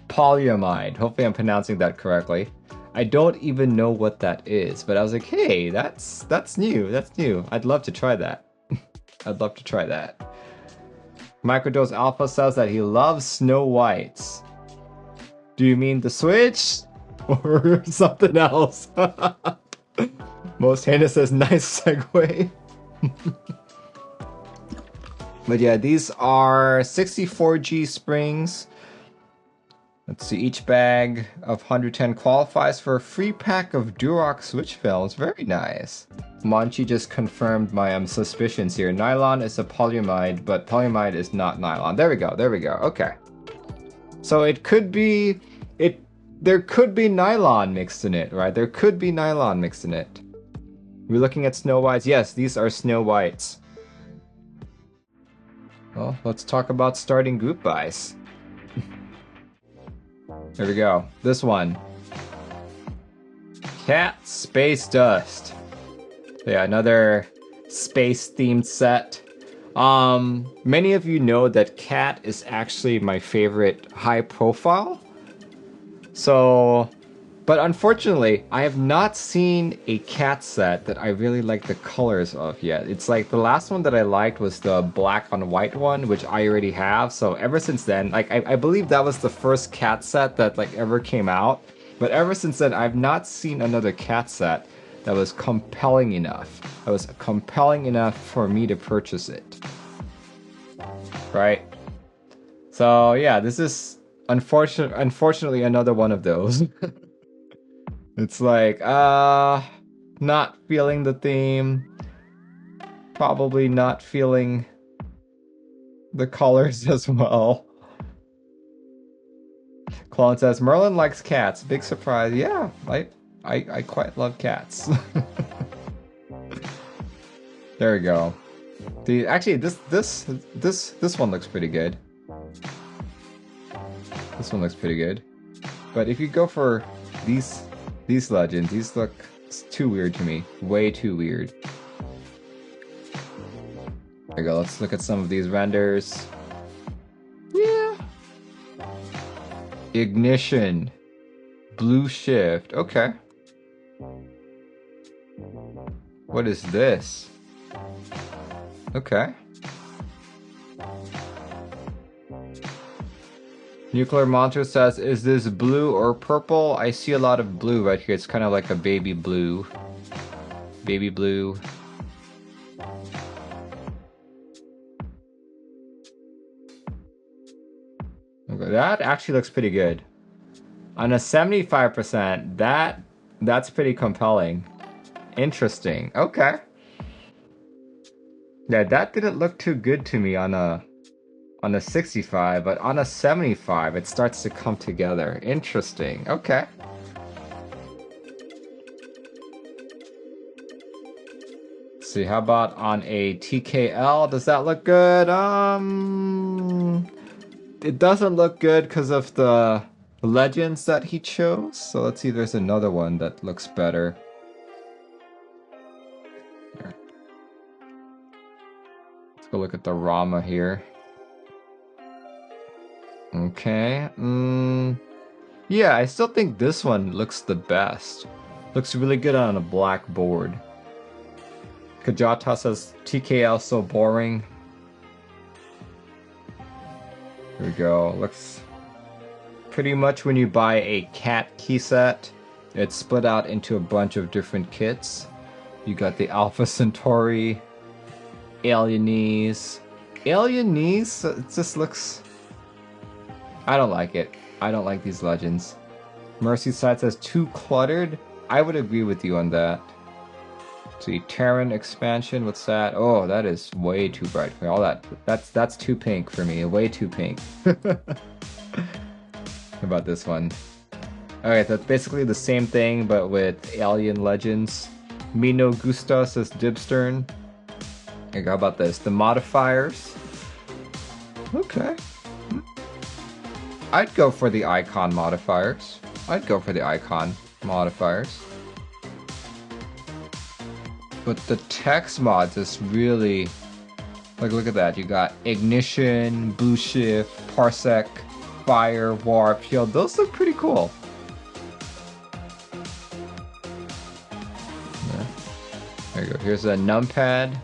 Polyamide. Hopefully I'm pronouncing that correctly. I don't even know what that is, but I was like, hey, that's new. That's new. I'd love to try that. I'd love to try that. Microdose Alpha says that he loves Snow Whites. Do you mean the Switch? Or something else? Most heinous says nice segue. But yeah, these are 64G springs. Let's see, each bag of 110 qualifies for a free pack of Durock switch films. Very nice. Monchi just confirmed my suspicions here. Nylon is a polyamide, but polyamide is not nylon. There we go, there we go. Okay. So it could be... There could be nylon mixed in it, right? There could be nylon mixed in it. We're looking at Snow Whites. Yes, these are Snow Whites. Well, let's talk about starting group buys. There we go. This one. Cat Space Dust. Yeah, another space-themed set. Many of you know that Cat is actually my favorite high profile. So, but unfortunately, I have not seen a Cat set that I really like the colors of yet. It's like the last one that I liked was the black on white one, which I already have. So ever since then, like I believe that was the first Cat set that like ever came out. But ever since then, I've not seen another Cat set that was compelling enough. That was compelling enough for me to purchase it. Right? So yeah, this is unfortunately another one of those. It's like, not feeling the theme. Probably not feeling the colors as well. Clone says, Merlin likes cats. Big surprise. Yeah, I quite love cats. There we go. Actually, this one looks pretty good. This one looks pretty good. But if you go for these legends, these look too weird to me. Way too weird. There we go. Let's look at some of these renders. Yeah. Ignition. Blue shift. Okay. What is this? Okay. Nuclear Monster says, is this blue or purple? I see a lot of blue right here. It's kind of like a baby blue. Baby blue. Okay, that actually looks pretty good. On a 75%, that's pretty compelling. Interesting. Okay. Yeah, that didn't look too good to me on a 65, but on a 75, it starts to come together. Interesting. Okay. Let's see, how about on a TKL? Does that look good? It doesn't look good because of the legends that he chose. So let's see if there's another one that looks better. Here. Let's go look at the Rama here. Okay, yeah, I still think this one looks the best. Looks really good on a black board. Kajata says, TKL so boring. There we go. Looks pretty much when you buy a cat key set, it's split out into a bunch of different kits. You got the Alpha Centauri, Alienese. Alienese, it just looks... I don't like it. I don't like these legends. Merseyside says too cluttered. I would agree with you on that. See, Terran expansion, what's that? Oh, that is way too bright for me. All that's too pink for me. Way too pink. How about this one? Alright, that's basically the same thing, but with alien legends. Me no gusta says Dibstern. Here, how about this? The modifiers. Okay. I'd go for the icon modifiers. I'd go for the icon modifiers. But the text mods is really... look at that. You got Ignition, Blue Shift, Parsec, Fire, Warp, Shield. Those look pretty cool. Yeah. There you go. Here's a numpad.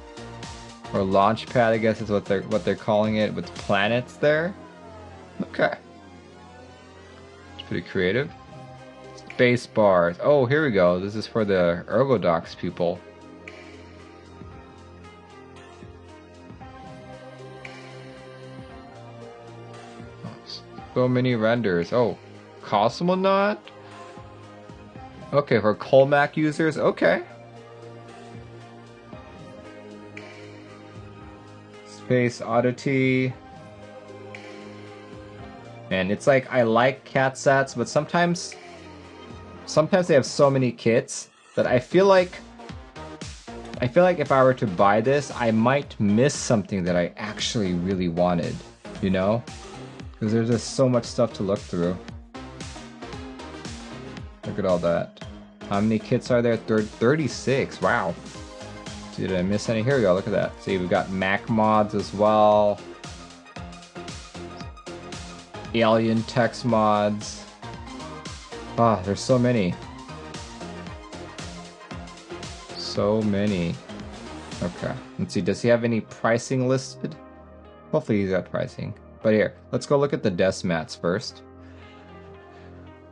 Or launch pad, I guess is what they're calling it, with planets there. Okay. It's pretty creative. Space bars. Oh, here we go. This is for the Ergodox people. So many renders. Oh, Cosmonaut? Okay, for Colmac users, okay. Space Oddity. And it's like, I like cat sets, but sometimes they have so many kits that I feel like if I were to buy this, I might miss something that I actually really wanted, you know? Because there's just so much stuff to look through. Look at all that. How many kits are there? 36. Wow. Did I miss any? Here we go. Look at that. See, we've got Mac mods as well. Alien text mods. Ah, there's so many. So many. Okay. Let's see. Does he have any pricing listed? Hopefully he's got pricing. But here, let's go look at the desk mats first.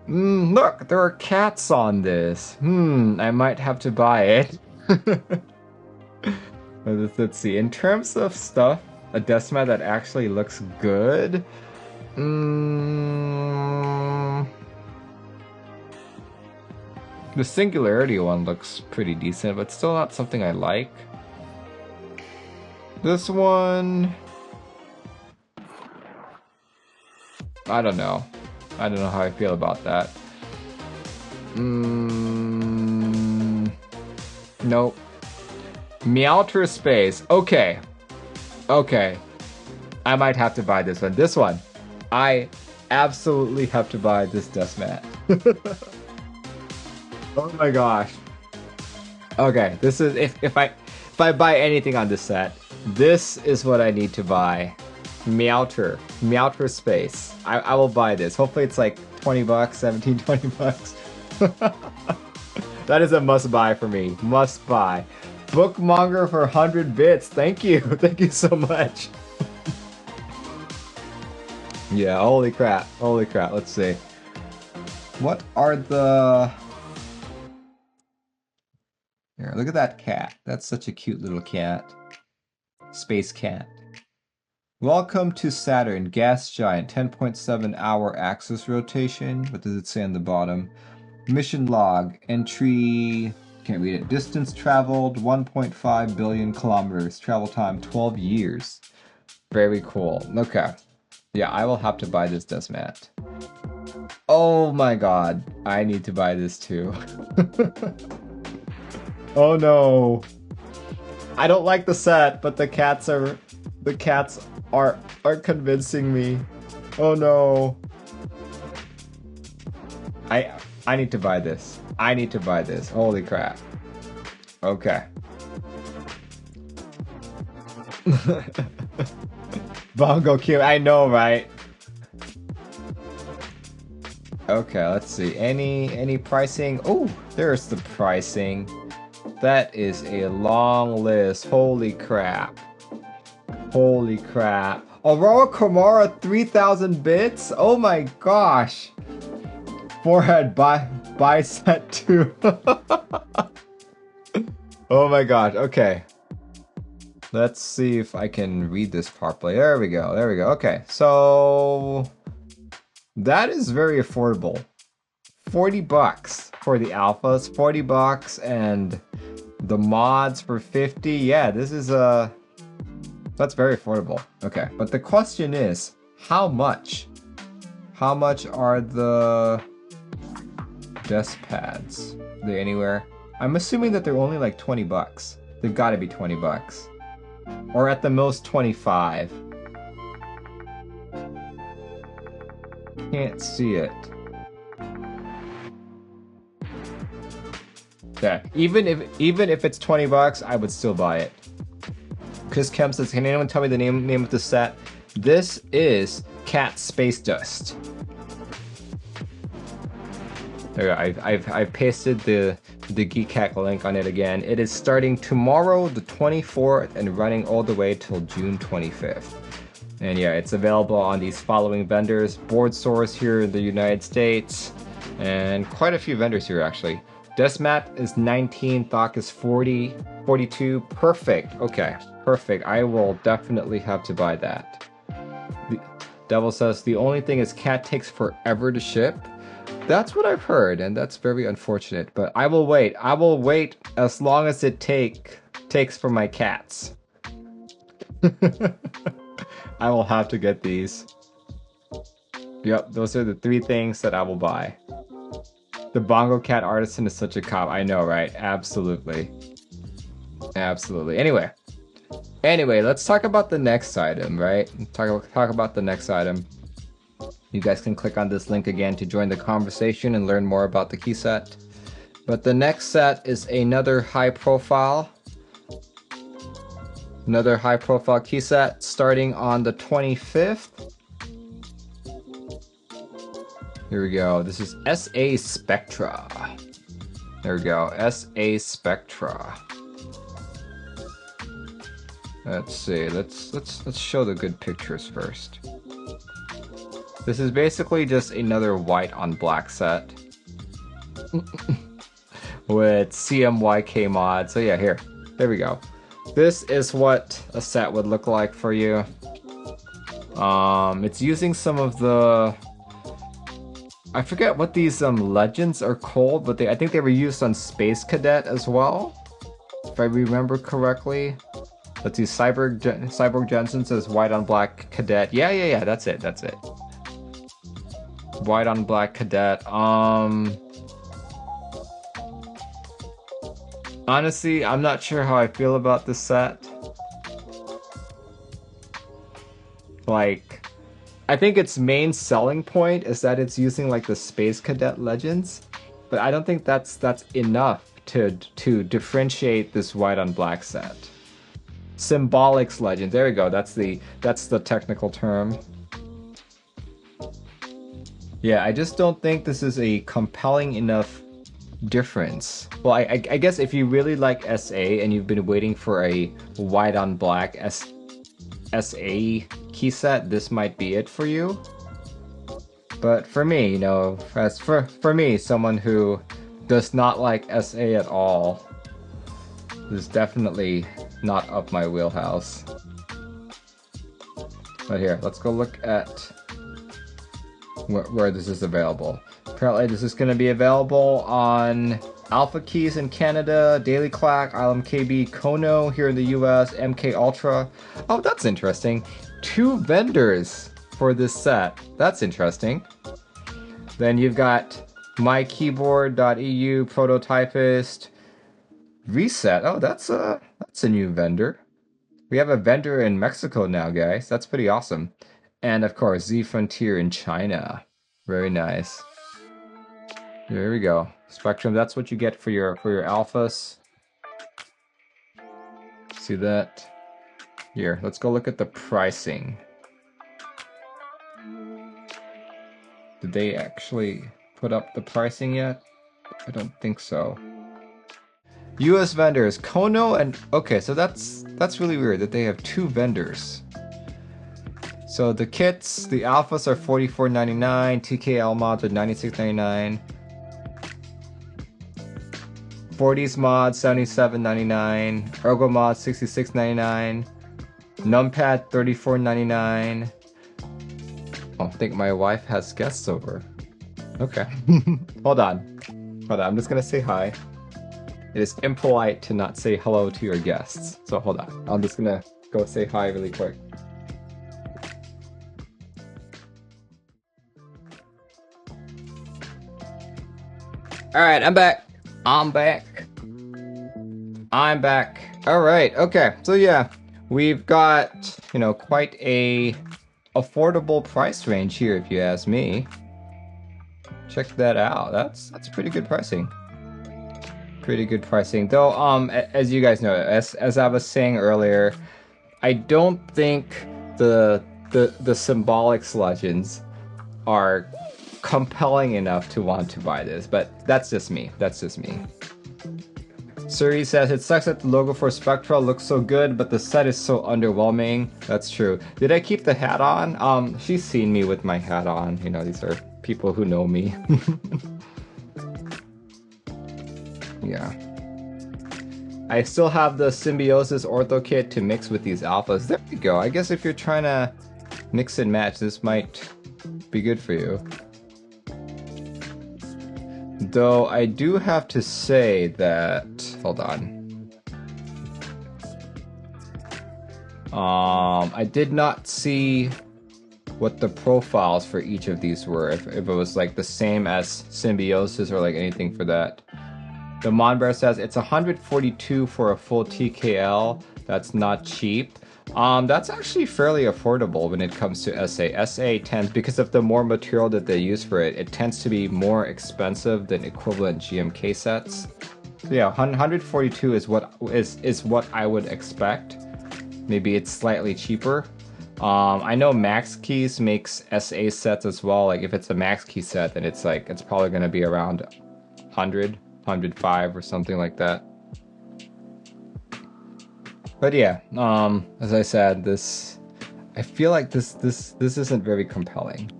Look, there are cats on this. I might have to buy it. Let's see. In terms of stuff, a desk mat that actually looks good. The Singularity one looks pretty decent, but still not something I like. This one... I don't know. I don't know how I feel about that. Nope. Meowter Space. Okay. Okay. I might have to buy this one. This one. I absolutely have to buy this desk mat. Oh my gosh. Okay, this is if I buy anything on this set, this is what I need to buy. Meowter Space. I will buy this. Hopefully it's like 20 bucks, 17, 20 bucks. That is a must buy for me. Must buy. Bookmonger for 100 bits. Thank you. Thank you so much. Yeah, holy crap. Holy crap. Let's see. What are the... Here, look at that cat. That's such a cute little cat. Space cat. Welcome to Saturn, gas giant, 10.7 hour axis rotation. What does it say on the bottom? Mission log, entry, can't read it. Distance traveled, 1.5 billion kilometers. Travel time, 12 years. Very cool. Okay. Yeah, I will have to buy this desk mat. Oh my god. I need to buy this too. Oh no. I don't like the set, but the cats are convincing me. Oh no. I need to buy this. I need to buy this. Holy crap. Okay. Bongo Q. I know, right? Okay, let's see. Any pricing? Oh, there's the pricing. That is a long list. Holy crap. Holy crap. Aurora Kamara 3000 bits? Oh my gosh. Forehead buy set 2. Oh my god, okay. Let's see if I can read this properly. There we go, there we go. Okay, so that is very affordable. 40 bucks for the alphas, 40 bucks, and the mods for 50. Yeah, this is that's very affordable. Okay, but the question is, how much? How much are the desk pads? Are they anywhere? I'm assuming that they're only like 20 bucks. They've got to be 20 bucks. Or at the most 25. Can't see it. Yeah, even if it's 20 bucks, I would still buy it. Chris Kemp says, can anyone tell me the name of the set? This is Cat Space Dust. There, I've pasted the Geekhack link on it again. It is starting tomorrow, the 24th, and running all the way till June 25th. And yeah, it's available on these following vendors: Board Source here in the United States, and quite a few vendors here actually. Desmat is 19, Tock is 40, 42. Perfect. Okay, perfect. I will definitely have to buy that. The Devil says the only thing is cat takes forever to ship. That's what I've heard, and that's very unfortunate. But I will wait. I will wait as long as it takes for my cats. I will have to get these. Yep, those are the 3 things that I will buy. The Bongo Cat Artisan is such a cop. I know, right? Absolutely. Absolutely. Anyway, let's talk about the next item, right? Talk about the next item. You guys can click on this link again to join the conversation and learn more about the key set. But the next set is another high profile key set starting on the 25th. Here we go. This is SA Spectra. There we go. SA Spectra. Let's see. Let's show the good pictures first. This is basically just another white on black set with CMYK mod. So yeah, there we go. This is what a set would look like for you. It's using some of the, I forget what these legends are called, but I think they were used on Space Cadet as well, if I remember correctly. Let's see, Cyborg Jensen says white on black cadet. Yeah, that's it. White on black cadet. Honestly, I'm not sure how I feel about this set. Like, I think its main selling point is that it's using like the Space Cadet legends, but I don't think that's enough to differentiate this white on black set. Symbolics legend. There we go. That's the technical term. Yeah, I just don't think this is a compelling enough difference. Well, I guess if you really like SA and you've been waiting for a white on black SA key set, this might be it for you. But for me, you know, as for me, someone who does not like SA at all, this is definitely not up my wheelhouse. But here, let's go look at where this is available. Apparently this is going to be available on Alpha Keys in Canada, Daily Clack, ILMKB, Kono here in the US, MK Ultra. Oh, that's interesting. 2 vendors for this set. That's interesting. Then you've got MyKeyboard.eu, Prototypist, Reset. Oh, that's a new vendor. We have a vendor in Mexico now, guys. That's pretty awesome. And of course, Z Frontier in China. Very nice. There we go. Spectrum, that's what you get for your alphas. See that? Here, let's go look at the pricing. Did they actually put up the pricing yet? I don't think so. US vendors, Kono and... Okay, so that's really weird that they have 2 vendors. So the kits, the alphas are $44.99, TKL mods are $96.99, 40s mods $77.99, Ergo mods $66.99, Numpad $34.99. Oh, I think my wife has guests over. Okay. Hold on. Hold on, I'm just gonna say hi. It is impolite to not say hello to your guests. So hold on. I'm just gonna go say hi really quick. Alright, I'm back. I'm back. Alright, okay. So yeah, we've got, you know, quite a affordable price range here if you ask me. Check that out. That's pretty good pricing. Pretty good pricing. Though as you guys know, as I was saying earlier, I don't think the symbolics legends are compelling enough to want to buy this, but that's just me. That's just me. Suri says, it sucks that the logo for Spectra looks so good, but the set is so underwhelming. That's true. Did I keep the hat on? She's seen me with my hat on. You know, these are people who know me. Yeah. I still have the Symbiosis Ortho Kit to mix with these alphas. There we go. I guess if you're trying to mix and match, this might be good for you. Though I do have to say that... Hold on. I did not see what the profiles for each of these were. If it was like the same as Symbiosis or like anything for that. The Monbear says it's 142 for a full TKL. That's not cheap. That's actually fairly affordable when it comes to SA. SA tends, because of the more material that they use for it, it tends to be more expensive than equivalent GMK sets. So yeah, 142 is what I would expect. Maybe it's slightly cheaper. I know Maxkeys makes SA sets as well. Like if it's a Maxkey set, then it's probably gonna be around 100. 105 or something like that. But yeah, as I said, I feel like this isn't very compelling.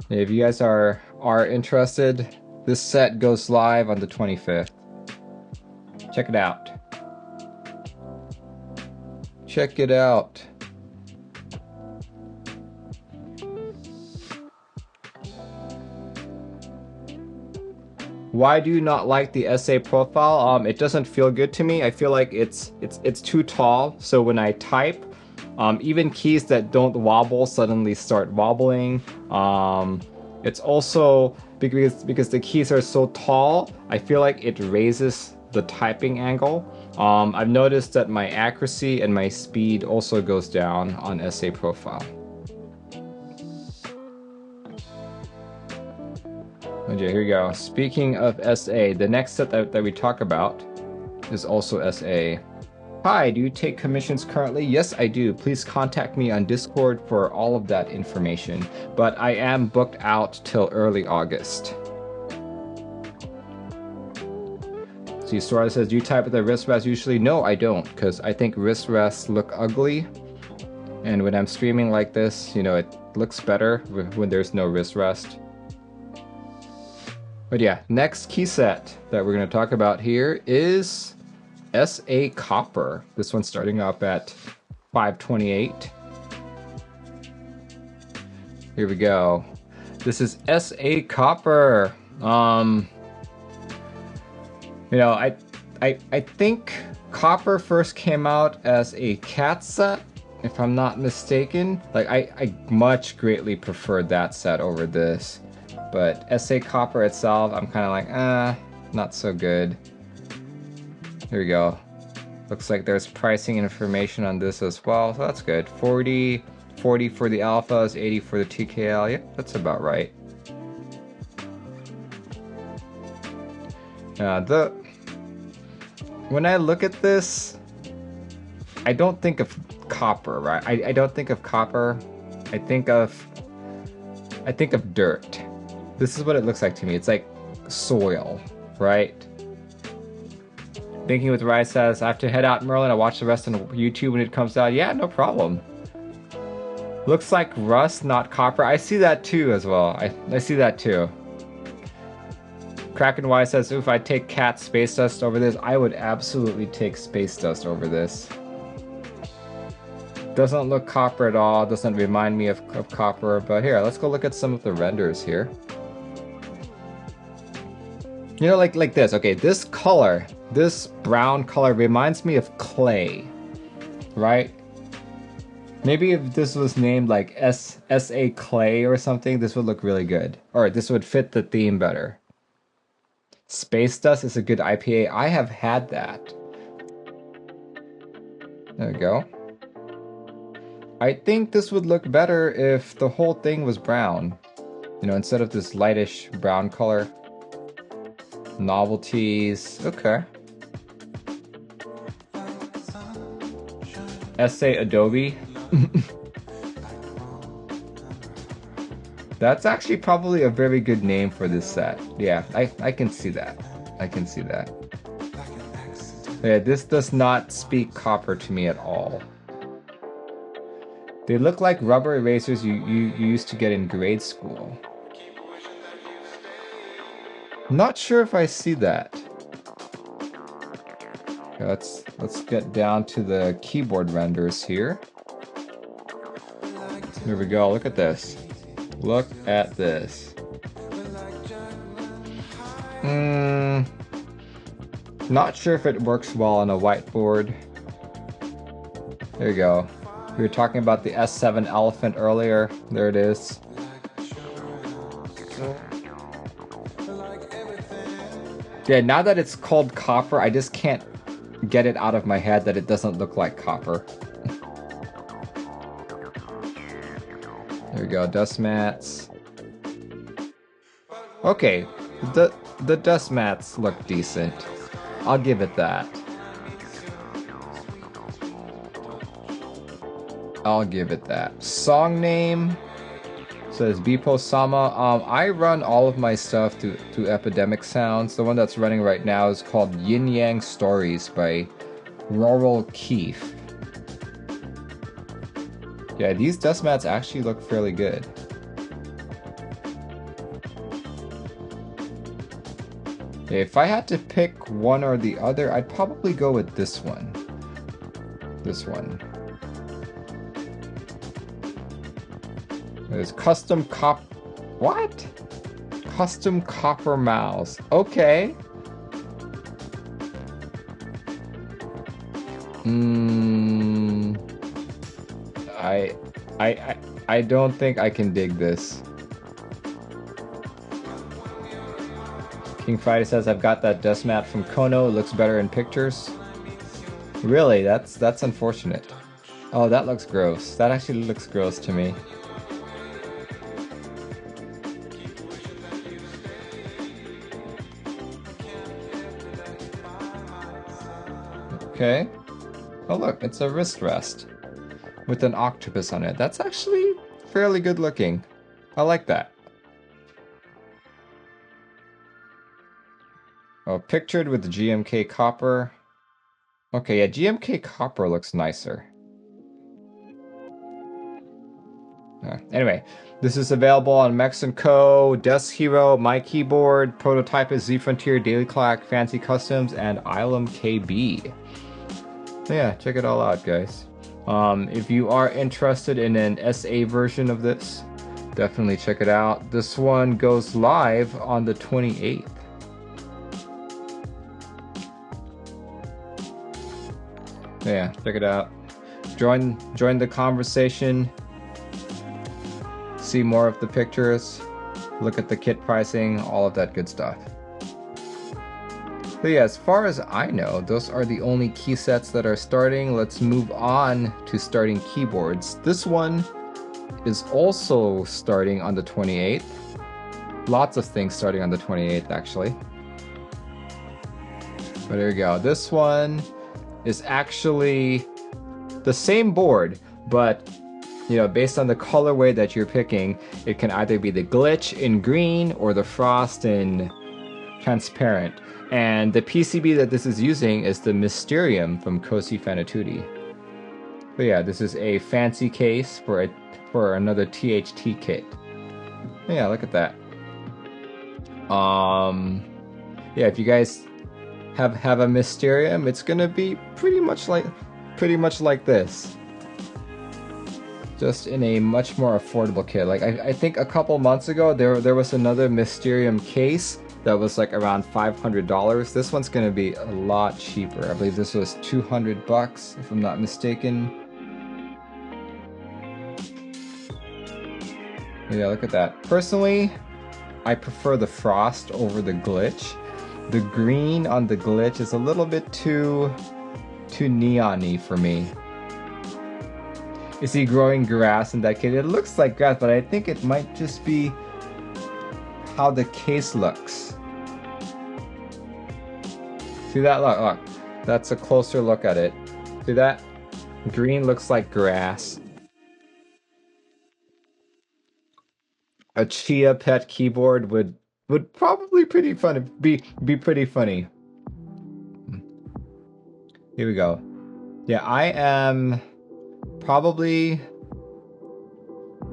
If you guys are interested, this set goes live on the 25th. Check it out. Check it out. Why do you not like the SA profile? It doesn't feel good to me. I feel like it's too tall. So when I type, even keys that don't wobble suddenly start wobbling. It's also because the keys are so tall, I feel like it raises the typing angle. I've noticed that my accuracy and my speed also goes down on SA profile. Okay, here we go. Speaking of SA, the next set that we talk about is also SA. Hi, do you take commissions currently? Yes, I do. Please contact me on Discord for all of that information. But I am booked out till early August. See, Sora says, do you type with a wrist rest usually? No, I don't, because I think wrist rests look ugly. And when I'm streaming like this, you know, it looks better when there's no wrist rest. But yeah, next key set that we're going to talk about here is SA Copper. This one's starting up at 528. Here we go. This is SA Copper. You know, I think Copper first came out as a cat set, if I'm not mistaken. Like I much greatly preferred that set over this. But SA Copper itself, I'm kind of like, not so good. Here we go. Looks like there's pricing information on this as well, so that's good. 40 for the alphas, 80 for the TKL. Yeah, that's about right. When I look at this, I don't think of copper, right? I don't think of copper. I think of dirt. This is what it looks like to me. It's like soil, right? Thinking with Rai says, I have to head out, Merlin. I'll watch the rest on YouTube when it comes out. Yeah, no problem. Looks like rust, not copper. I see that too as well. I see that too. Kraken Y says, if I take cat space dust over this, I would absolutely take space dust over this. Doesn't look copper at all, doesn't remind me of copper, but here, let's go look at some of the renders here. You know, like this, okay, this color, this brown color reminds me of clay, right? Maybe if this was named like SA Clay or something, this would look really good. Or this would fit the theme better. Space Dust is a good IPA. I have had that. There we go. I think this would look better if the whole thing was brown. You know, instead of this lightish brown color. Novelkeys. Okay. SA Adobe. That's actually probably a very good name for this set. Yeah, I can see that. I can see that. Yeah, this does not speak copper to me at all. They look like rubber erasers you used to get in grade school. Not sure if I see that. Okay, let's get down to the keyboard renders here. Here we go, look at this. Look at this. Not sure if it works well on a whiteboard. There you go. We were talking about the S7 elephant earlier. There it is. Yeah, now that it's called copper, I just can't get it out of my head that it doesn't look like copper. There we go, dust mats. Okay, the dust mats look decent. I'll give it that. I'll give it that. Song name says Bipo Sama. I run all of my stuff to Epidemic Sounds. The one that's running right now is called Yin Yang Stories by Rural Keef. Yeah, these dust mats actually look fairly good. If I had to pick one or the other, I'd probably go with this one. This one. There's custom what? Custom copper mouse. Okay. I don't think I can dig this. King Friday says, I've got that dust mat from Kono. It looks better in pictures. Really? That's unfortunate. Oh, that looks gross. That actually looks gross to me. Okay. Oh look, it's a wrist rest with an octopus on it. That's actually fairly good looking. I like that. Oh, pictured with the GMK copper. Okay, yeah, GMK copper looks nicer. Anyway, this is available on Mex & Co, Desk Hero, My Keyboard, Prototype is Z Frontier, Daily Clock, Fancy Customs, and Ilum KB. So yeah, check it all out, guys. If you are interested in an SA version of this, definitely check it out. This one goes live on the 28th. Yeah, check it out. Join the conversation. See more of the pictures. Look at the kit pricing, all of that good stuff. But yeah, as far as I know, those are the only key sets that are starting. Let's move on to starting keyboards. This one is also starting on the 28th. Lots of things starting on the 28th, actually. But there you go. This one is actually the same board, but you know, based on the colorway that you're picking, it can either be the glitch in green or the frost in transparent. And the PCB that this is using is the Mysterium from Cosi Fan Tutti. But yeah, this is a fancy case for a for another THT kit. Yeah, look at that. Yeah, if you guys have a Mysterium, it's gonna be pretty much like this. Just in a much more affordable kit. Like I think a couple months ago there was another Mysterium case that was like around $500. This one's gonna be a lot cheaper. I believe this was 200 bucks if I'm not mistaken. Yeah, look at that. Personally, I prefer the frost over the glitch. The green on the glitch is a little bit too neon-y for me. Is he growing grass in that kit? It looks like grass, but I think it might just be how the case looks. See that? Look. That's a closer look at it. See that? Green looks like grass. A Chia pet keyboard would probably be pretty funny. Here we go. Yeah, I am probably,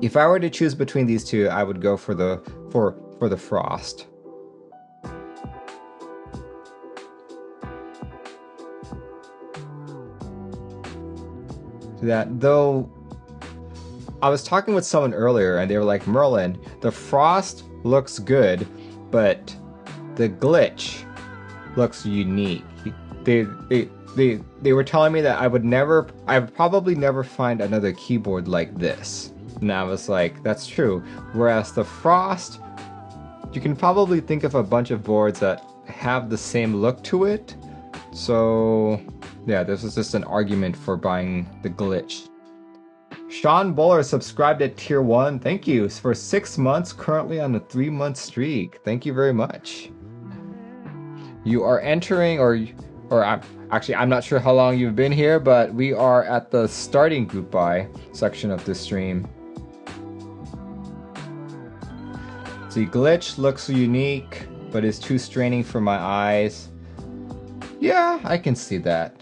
if I were to choose between these two, I would go for the frost. That though, I was talking with someone earlier and they were like, Merlin, the frost looks good, but the glitch looks unique. They were telling me that I would probably never find another keyboard like this. And I was like, that's true. Whereas the frost, you can probably think of a bunch of boards that have the same look to it. So yeah, this was just an argument for buying the glitch. Sean Buller subscribed at tier 1. Thank you for 6 months, currently on a 3-month streak. Thank you very much. You are entering, I'm not sure how long you've been here, but we are at the starting group buy section of this stream. See, glitch looks unique, but is too straining for my eyes. Yeah, I can see that.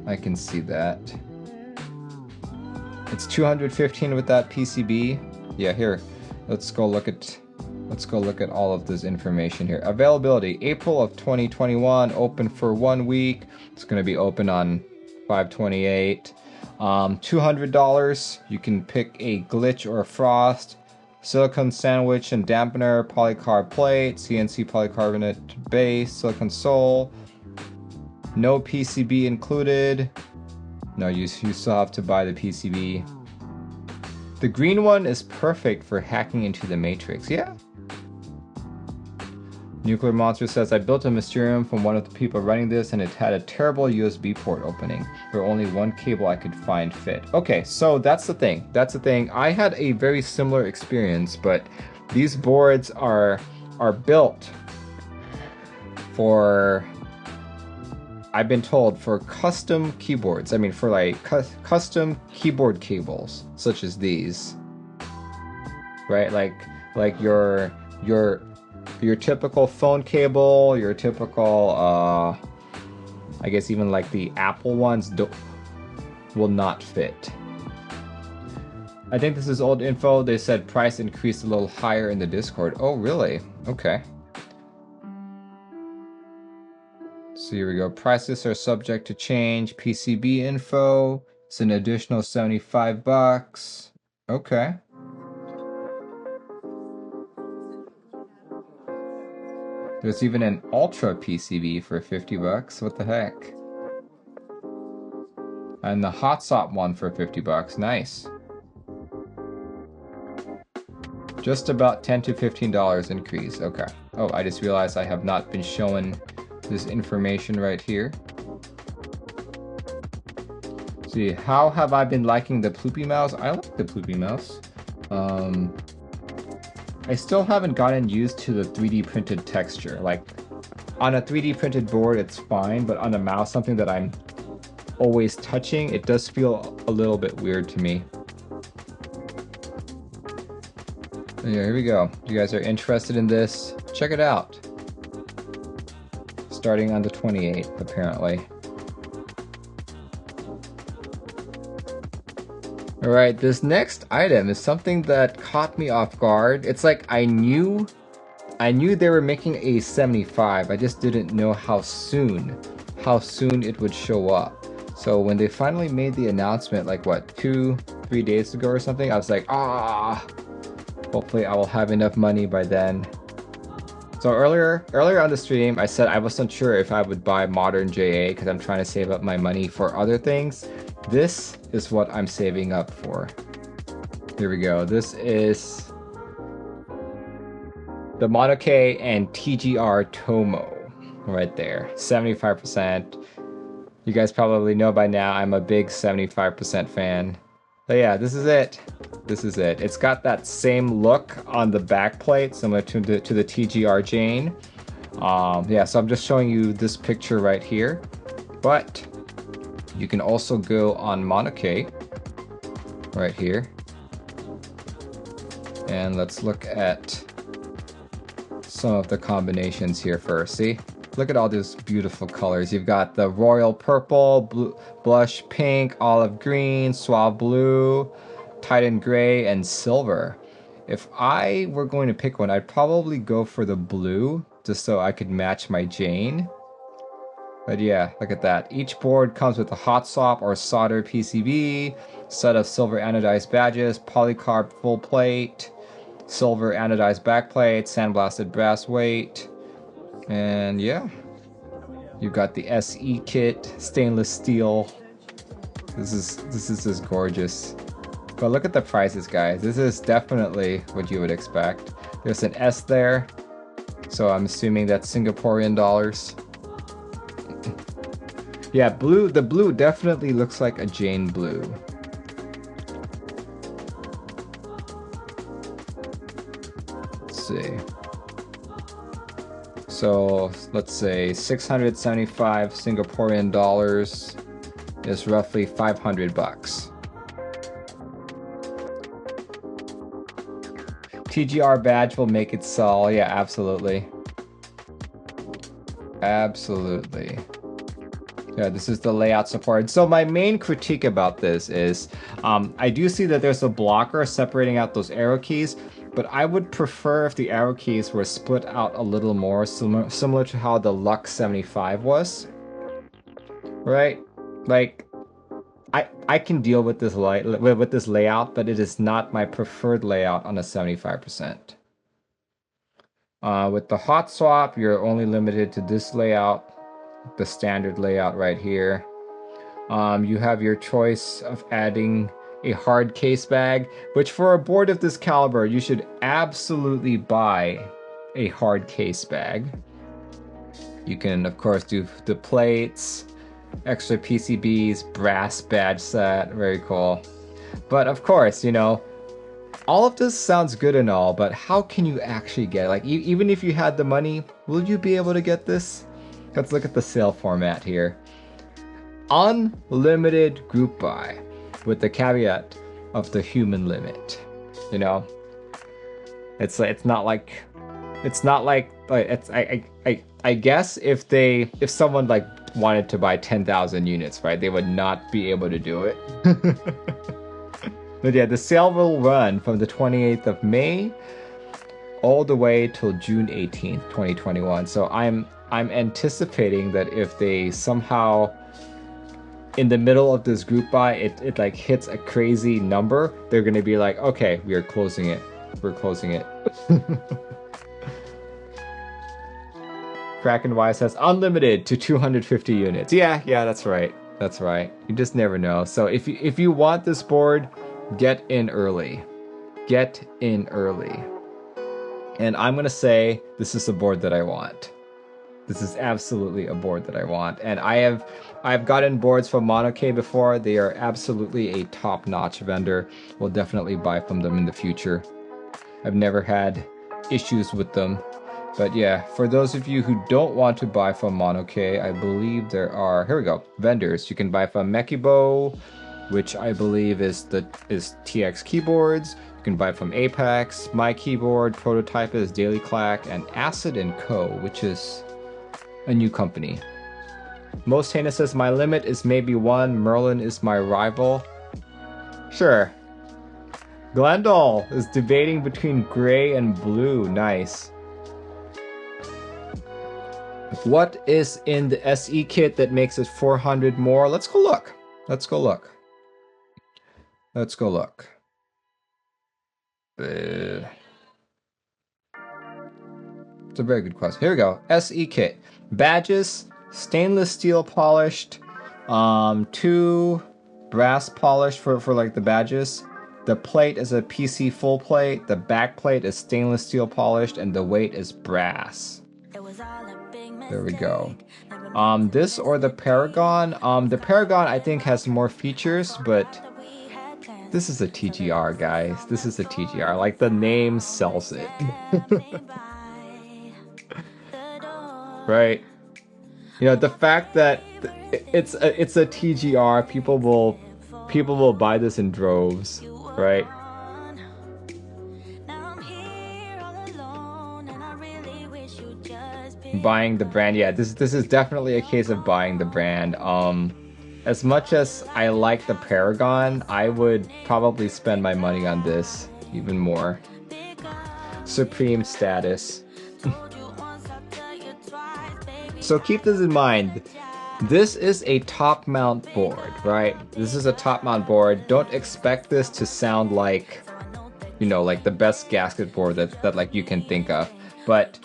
I can see that. It's 215 with that PCB. Yeah, here. Let's go look at all of this information here. Availability, April of 2021, open for 1 week. It's going to be open on 5/28. $200. You can pick a glitch or a frost. Silicone sandwich and dampener, polycarb plate, CNC polycarbonate base, silicone sole. No PCB included. No, you still have to buy the PCB. The green one is perfect for hacking into the matrix. Yeah. Nuclear Monster says, I built a Mysterium from one of the people running this and it had a terrible USB port opening where only one cable I could find fit. Okay, so that's the thing. That's the thing. I had a very similar experience, but these boards are built for, I've been told, for custom keyboards. I mean, for like custom keyboard cables, such as these, right? Like your typical phone cable, your typical, I guess even like the Apple ones will not fit. I think this is old info. They said price increased a little higher in the Discord. Oh, really? Okay. So here we go. Prices are subject to change. PCB info. It's an additional 75 bucks. Okay. There's even an Ultra PCB for 50 bucks. What the heck? And the Hot Sop one for 50 bucks. Nice. Just about $10 to $15 increase. Okay. Oh, I just realized I have not been showing this information right here. See, how have I been liking the Ploopy Mouse? I like the Ploopy Mouse. I still haven't gotten used to the 3D printed texture. Like, on a 3D printed board, it's fine, but on a mouse, something that I'm always touching, it does feel a little bit weird to me. So yeah, here we go. If you guys are interested in this, check it out. Starting on the 28th, apparently. Alright, this next item is something that caught me off guard. It's like I knew they were making a 75. I just didn't know how soon it would show up. So when they finally made the announcement, like what, 2-3 days ago or something, I was like, hopefully I will have enough money by then. So earlier on the stream, I said I wasn't sure if I would buy Modern JA because I'm trying to save up my money for other things. This is what I'm saving up for. Here we go. This is the Monokei and TGR Tomo right there. 75%. You guys probably know by now I'm a big 75% fan. But yeah, this is it. This is it. It's got that same look on the back plate, similar to the TGR Jane. Yeah, so I'm just showing you this picture right here. But you can also go on Monokei right here. And let's look at some of the combinations here first. See? Look at all these beautiful colors. You've got the royal purple, blue, blush pink, olive green, suave blue, Titan gray, and silver. If I were going to pick one, I'd probably go for the blue, just so I could match my Jane. But yeah, look at that. Each board comes with a hot swap or solder PCB, set of silver anodized badges, polycarb full plate, silver anodized backplate, sandblasted brass weight, and yeah, you've got the SE kit, stainless steel. This is just gorgeous. But look at the prices, guys. This is definitely what you would expect. There's an S there, so I'm assuming that's Singaporean dollars. Yeah, blue. The blue definitely looks like a Jane blue. Let's see. So let's say 675 Singaporean dollars is roughly 500 bucks. TGR badge will make it sell. Yeah, absolutely. Absolutely. Yeah, this is the layout support. So my main critique about this is I do see that there's a blocker separating out those arrow keys, but I would prefer if the arrow keys were split out a little more, similar to how the Lux 75 was. Right? Like, I can deal with this layout, but it is not my preferred layout on a 75%. With the hot swap, you're only limited to this layout, the standard layout right here. You have your choice of adding a hard case bag, which for a board of this caliber, you should absolutely buy a hard case bag. You can, of course, do the plates, extra PCBs, brass badge set, very cool. But of course, you know, all of this sounds good and all, but how can you actually get it? Like, even if you had the money, will you be able to get this? Let's look at the sale format here. Unlimited group buy, with the caveat of the human limit. You know, it's not like I guess if someone like wanted to buy 10,000 units, right, they would not be able to do it. But yeah, the sale will run from the 28th of May all the way till June 18th, 2021. So I'm anticipating that if they somehow in the middle of this group buy it like hits a crazy number, they're gonna be like, okay, we are closing it. We're closing it. Kraken Y says unlimited to 250 units. Yeah, that's right. That's right. You just never know. So if you want this board, get in early. Get in early. And I'm gonna say this is a board that I want. This is absolutely a board that I want. And I've gotten boards from Monokei before. They are absolutely a top-notch vendor. We'll definitely buy from them in the future. I've never had issues with them. But yeah, for those of you who don't want to buy from Monokei, I believe there are, here we go, vendors. You can buy from Mekibo, which I believe is TX Keyboards. You can buy from Apex, My Keyboard, Prototype is Daily Clack, and Acid & Co., which is a new company. Most Heinous says, my limit is maybe 1. Merlin is my rival. Sure. Glendale is debating between gray and blue. Nice. What is in the SE kit that makes it 400 more? Let's go look. Let's go look. Let's go look. It's a very good question. Here we go. SE kit. Badges, stainless steel polished, 2 brass polished for like the badges. The plate is a PC full plate. The back plate is stainless steel polished, and the weight is brass. There we go. This or the Paragon. The Paragon I think has more features, but this is a TGR, guys. This is a TGR. Like the name sells it. Right? You know, the fact that it's a TGR, people will buy this in droves, right? Buying the brand, yeah, this is definitely a case of buying the brand. As much as I like the Paragon, I would probably spend my money on this even more. Supreme status. So keep this in mind. This is a top mount board, right? This is a top mount board. Don't expect this to sound like, you know, like the best gasket board that like you can think of. But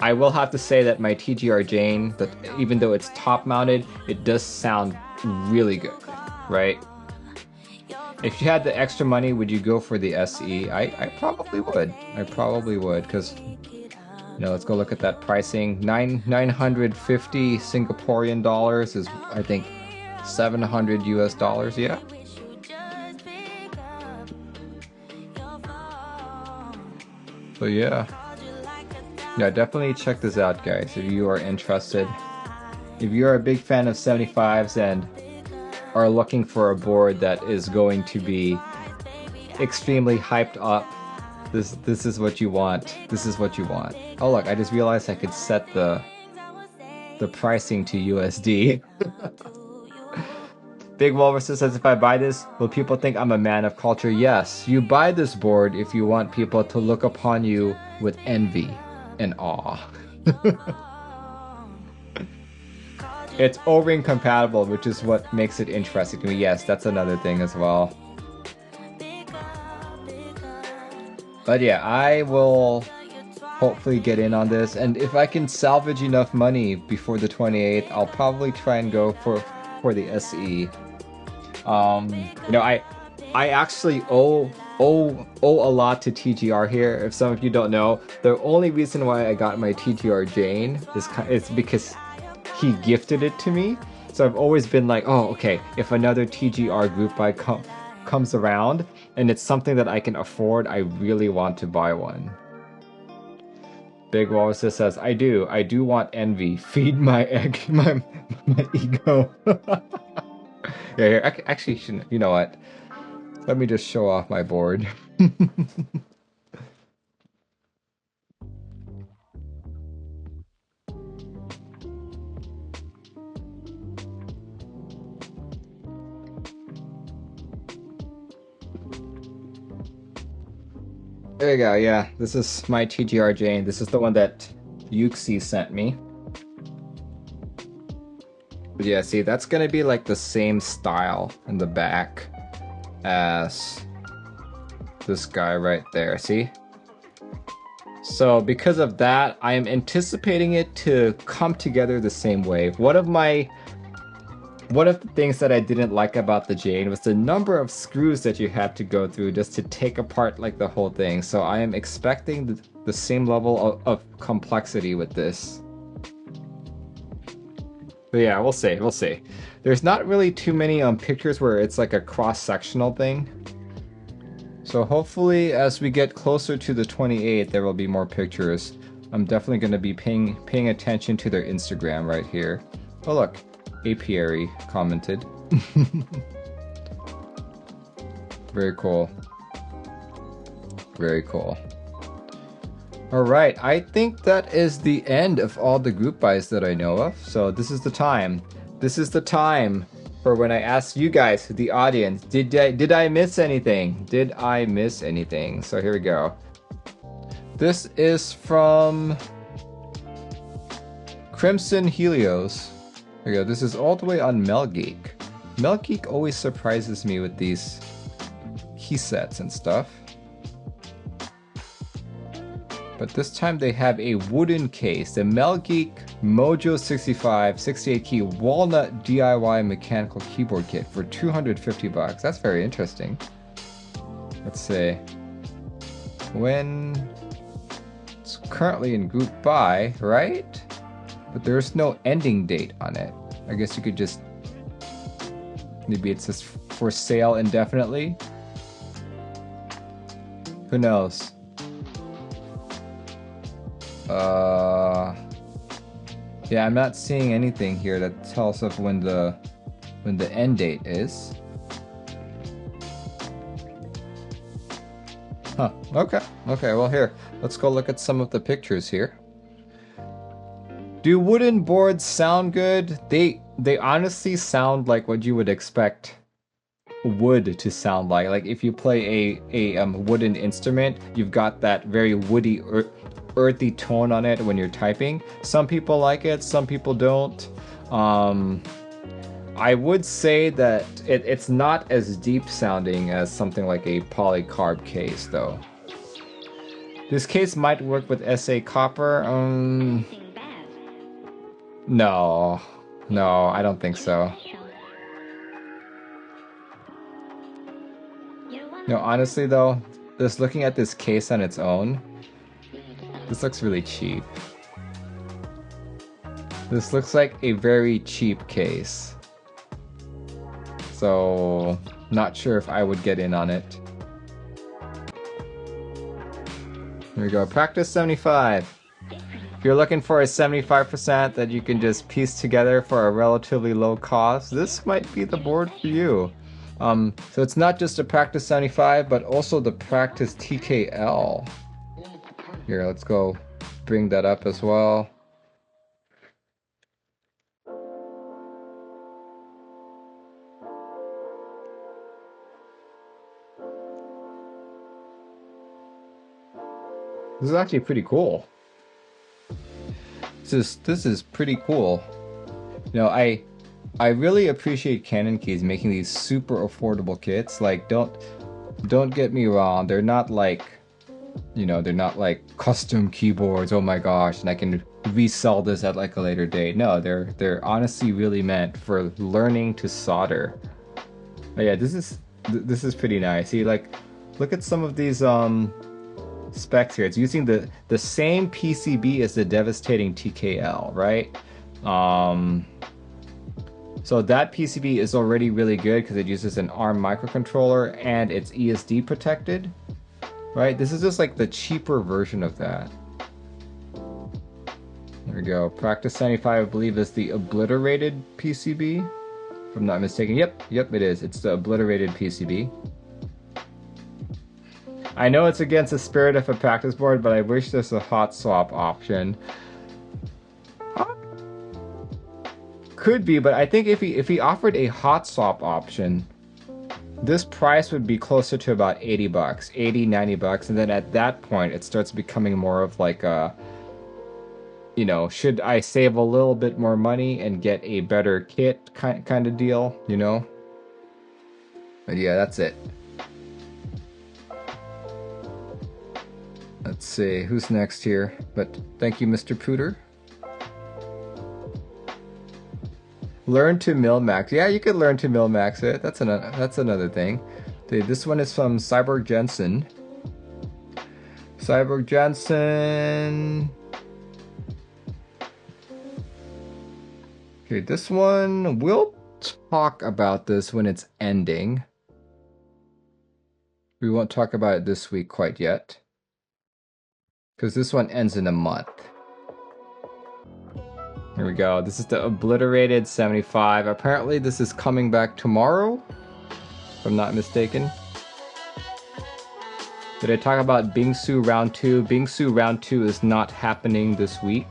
I will have to say that my TGR Jane, that even though it's top mounted, it does sound really good, right? If you had the extra money, would you go for the SE? I probably would. I probably would, because, you know, let's go look at that pricing. 950 Singaporean dollars is, I think, 700 US dollars, yeah. So yeah. Yeah, definitely check this out, guys, if you are interested. If you're a big fan of 75s and are looking for a board that is going to be extremely hyped up, this is what you want. This is what you want. Oh look, I just realized I could set the pricing to USD. Big Walrus says, if I buy this, will people think I'm a man of culture? Yes, you buy this board if you want people to look upon you with envy and awe. It's O-ring compatible, which is what makes it interesting to me. Yes, that's another thing as well. But yeah, I will hopefully get in on this, and if I can salvage enough money before the 28th, I'll probably try and go for the SE. You know, I actually owe a lot to TGR here. If some of you don't know, the only reason why I got my TGR Jane is because he gifted it to me. So I've always been like, oh, okay, if another TGR group buy comes around and it's something that I can afford, I really want to buy one. Big Walrus says, I do want envy. Feed my egg, my ego. Yeah, here, actually, you know what? Let me just show off my board. There you go, yeah. This is my TGR Jane. This is the one that Yuxi sent me. But yeah, see, that's gonna be like the same style in the back as this guy right there, see? So because of that, I am anticipating it to come together the same way. One of the things that I didn't like about the Jane was the number of screws that you had to go through just to take apart like the whole thing. So I am expecting the same level of complexity with this. But yeah, we'll see, we'll see. There's not really too many pictures where it's like a cross-sectional thing. So hopefully as we get closer to the 28th, there will be more pictures. I'm definitely going to be paying attention to their Instagram right here. Oh look. Apiary commented. Very cool. Very cool. Alright, I think that is the end of all the group buys that I know of. So this is the time. This is the time for when I asked you guys, the audience, did I miss anything? Did I miss anything? So here we go. This is from Crimson Helios. There we go. This is all the way on Melgeek. Melgeek always surprises me with these key sets and stuff. But this time they have a wooden case, the Melgeek Mojo 65 68 key walnut DIY mechanical keyboard kit for 250 bucks. That's very interesting. Let's see. When it's currently in group buy, right? But there's no ending date on it. I guess you could just, maybe it's just for sale indefinitely. Who knows? Yeah, I'm not seeing anything here that tells us when the end date is. Huh, okay, well here, let's go look at some of the pictures here. Do wooden boards sound good? They honestly sound like what you would expect wood to sound like. Like if you play a wooden instrument, you've got that very woody earthy tone on it when you're typing. Some people like it, some people don't. I would say that it's not as deep sounding as something like a polycarb case though. This case might work with SA copper. No, I don't think so. No, honestly though, just looking at this case on its own, this looks really cheap. This looks like a very cheap case. So, not sure if I would get in on it. Here we go, practice 75. If you're looking for a 75% that you can just piece together for a relatively low cost, this might be the board for you. So it's not just a practice 75, but also the practice TKL. Here, let's go bring that up as well. This is actually pretty cool. This is pretty cool. You know, I really appreciate Canon Keys making these super affordable kits. Like, don't get me wrong, they're not like, you know, they're not like custom keyboards, oh my gosh, and I can resell this at like a later date. No, they're honestly really meant for learning to solder. But yeah, this is pretty nice. See, like, look at some of these specs here. It's using the same PCB as the devastating TKL, right? So that PCB is already really good because it uses an ARM microcontroller and it's ESD protected, right? This is just like the cheaper version of that. There we go. Practice 75, I believe, is the obliterated PCB, if I'm not mistaken. Yep, it is. It's the obliterated PCB. I know it's against the spirit of a practice board, but I wish there's a hot swap option. Could be, but I think if he offered a hot swap option, this price would be closer to about 80 bucks, 80, 90 bucks, and then at that point it starts becoming more of like a, you know, should I save a little bit more money and get a better kit kind of deal, you know? But yeah, that's it. Let's see, who's next here? But thank you, Mr. Pooter. Learn to Milmax. Yeah, you could learn to Milmax it. That's another thing. Okay, this one is from Cyborg Jensen. Cyborg Jensen. Okay, this one, we'll talk about this when it's ending. We won't talk about it this week quite yet, because this one ends in a month. Here we go. This is the obliterated 75. Apparently this is coming back tomorrow, if I'm not mistaken. Did I talk about Bingsu Round 2? Bingsu Round 2 is not happening this week.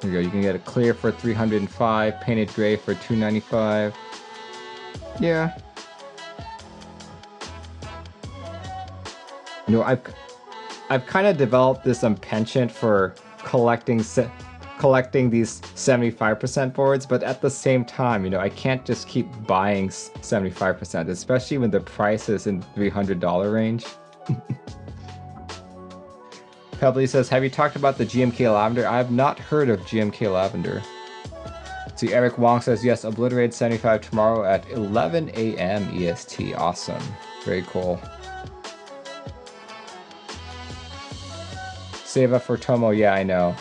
There you go. You can get a clear for 305, painted gray for 295. Yeah. You know, I've kind of developed this penchant for collecting these 75% boards, but at the same time, you know, I can't just keep buying 75%, especially when the price is in the $300 range. Pebbly says, have you talked about the GMK Lavender? I have not heard of GMK Lavender. See, Eric Wong says, yes, Obliterated 75 tomorrow at 11 a.m. EST. Awesome. Very cool. Save up for Tomo. Yeah, I know.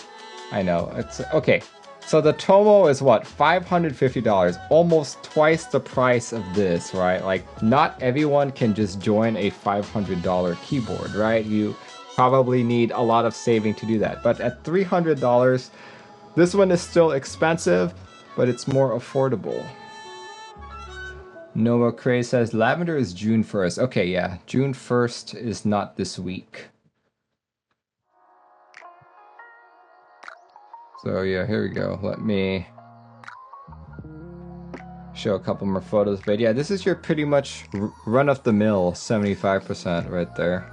I know. It's okay. So the Tomo is what? $550. Almost twice the price of this, right? Like, not everyone can just join a $500 keyboard, right? You probably need a lot of saving to do that. But at $300, this one is still expensive, but it's more affordable. Novelkeys says Lavender is June 1st. Okay, yeah, June 1st is not this week. So yeah, here we go. Let me show a couple more photos. But yeah, this is your pretty much run-of-the-mill 75% right there.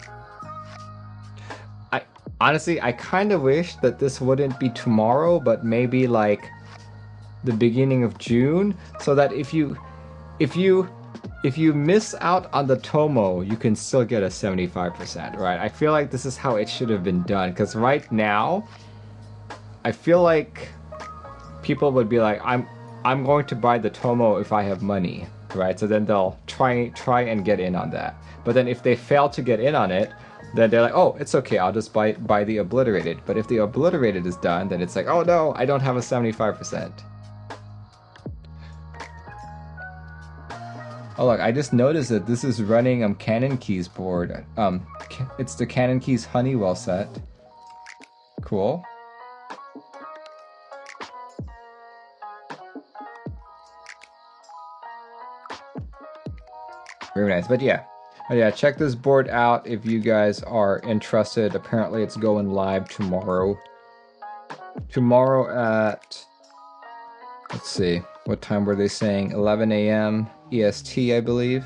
Honestly, I kind of wish that this wouldn't be tomorrow, but maybe like the beginning of June, so that if you miss out on the Tomo, you can still get a 75%, right? I feel like this is how it should have been done, because right now, I feel like people would be like, I'm going to buy the Tomo if I have money, right? So then they'll try and get in on that. But then if they fail to get in on it, then they're like, oh, it's okay, I'll just buy the Obliterated. But if the Obliterated is done, then it's like, oh no, I don't have a 75%. Oh look, I just noticed that this is running Canon Keys board. It's the Canon Keys Honeywell set. Cool. Very nice, but yeah. Check this board out if you guys are interested. Apparently it's going live tomorrow. Tomorrow at, let's see, what time were they saying? 11 a.m. EST, I believe.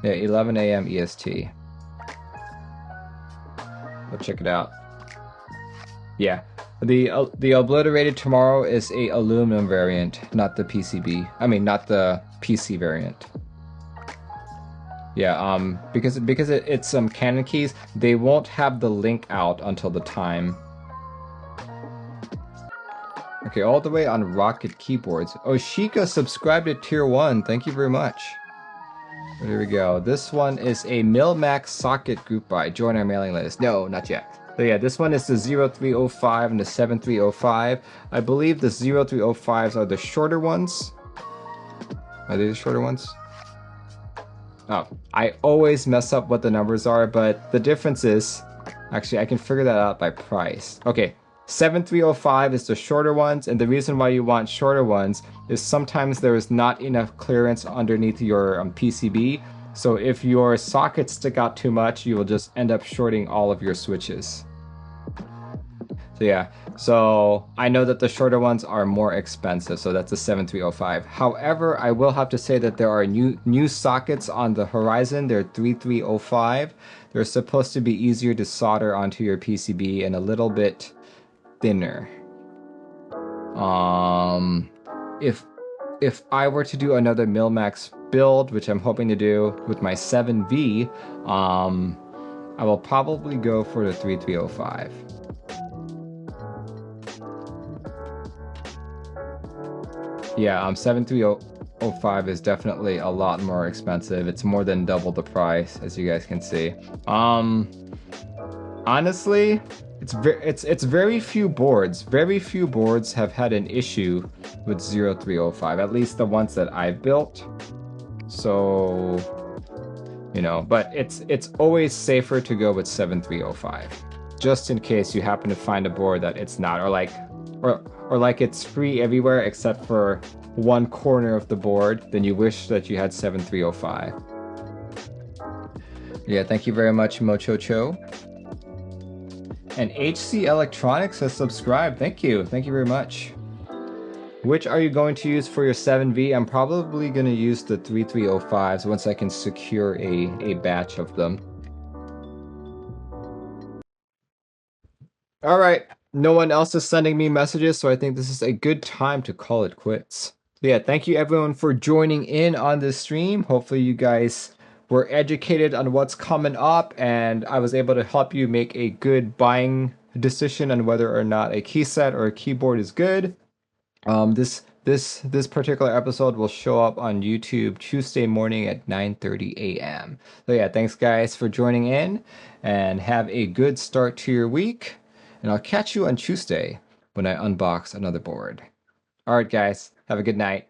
Yeah, 11 a.m. EST. Go check it out. Yeah, the Obliterated tomorrow is a aluminum variant, not the PCB. I mean, not the PC variant. Yeah, because it's Canon Keys, they won't have the link out until the time. Okay, all the way on Rocket Keyboards. Oshika subscribed to Tier 1. Thank you very much. There we go. This one is a Milmax socket group buy. Join our mailing list. No, not yet. So yeah, this one is the 0305 and the 7305. I believe the 0305s are the shorter ones. Are they the shorter ones? Oh, I always mess up what the numbers are, but the difference is, actually I can figure that out by price. Okay, 7305 is the shorter ones, and the reason why you want shorter ones is sometimes there is not enough clearance underneath your PCB, so if your sockets stick out too much, you will just end up shorting all of your switches. So yeah, so I know that the shorter ones are more expensive, so that's a 7305. However, I will have to say that there are new sockets on the horizon. They're 3305. They're supposed to be easier to solder onto your PCB and a little bit thinner. If I were to do another Milmax build, which I'm hoping to do with my 7V, I will probably go for the 3305. Yeah, 7305 is definitely a lot more expensive. It's more than double the price, as you guys can see. Honestly, it's very few boards. Very few boards have had an issue with 0305, at least the ones that I've built. So, you know, but it's always safer to go with 7305, just in case you happen to find a board that it's not, or like it's free everywhere except for one corner of the board, then you wish that you had 7305. Yeah, thank you very much, Mochocho. And HC Electronics has subscribed. Thank you. Thank you very much. Which are you going to use for your 7V? I'm probably going to use the 3305s once I can secure a batch of them. All right. No one else is sending me messages, so I think this is a good time to call it quits. Yeah, thank you everyone for joining in on this stream. Hopefully you guys were educated on what's coming up, and I was able to help you make a good buying decision on whether or not a key set or a keyboard is good. This particular episode will show up on YouTube Tuesday morning at 9:30 a.m. So yeah, thanks guys for joining in, and have a good start to your week. And I'll catch you on Tuesday when I unbox another board. All right, guys, have a good night.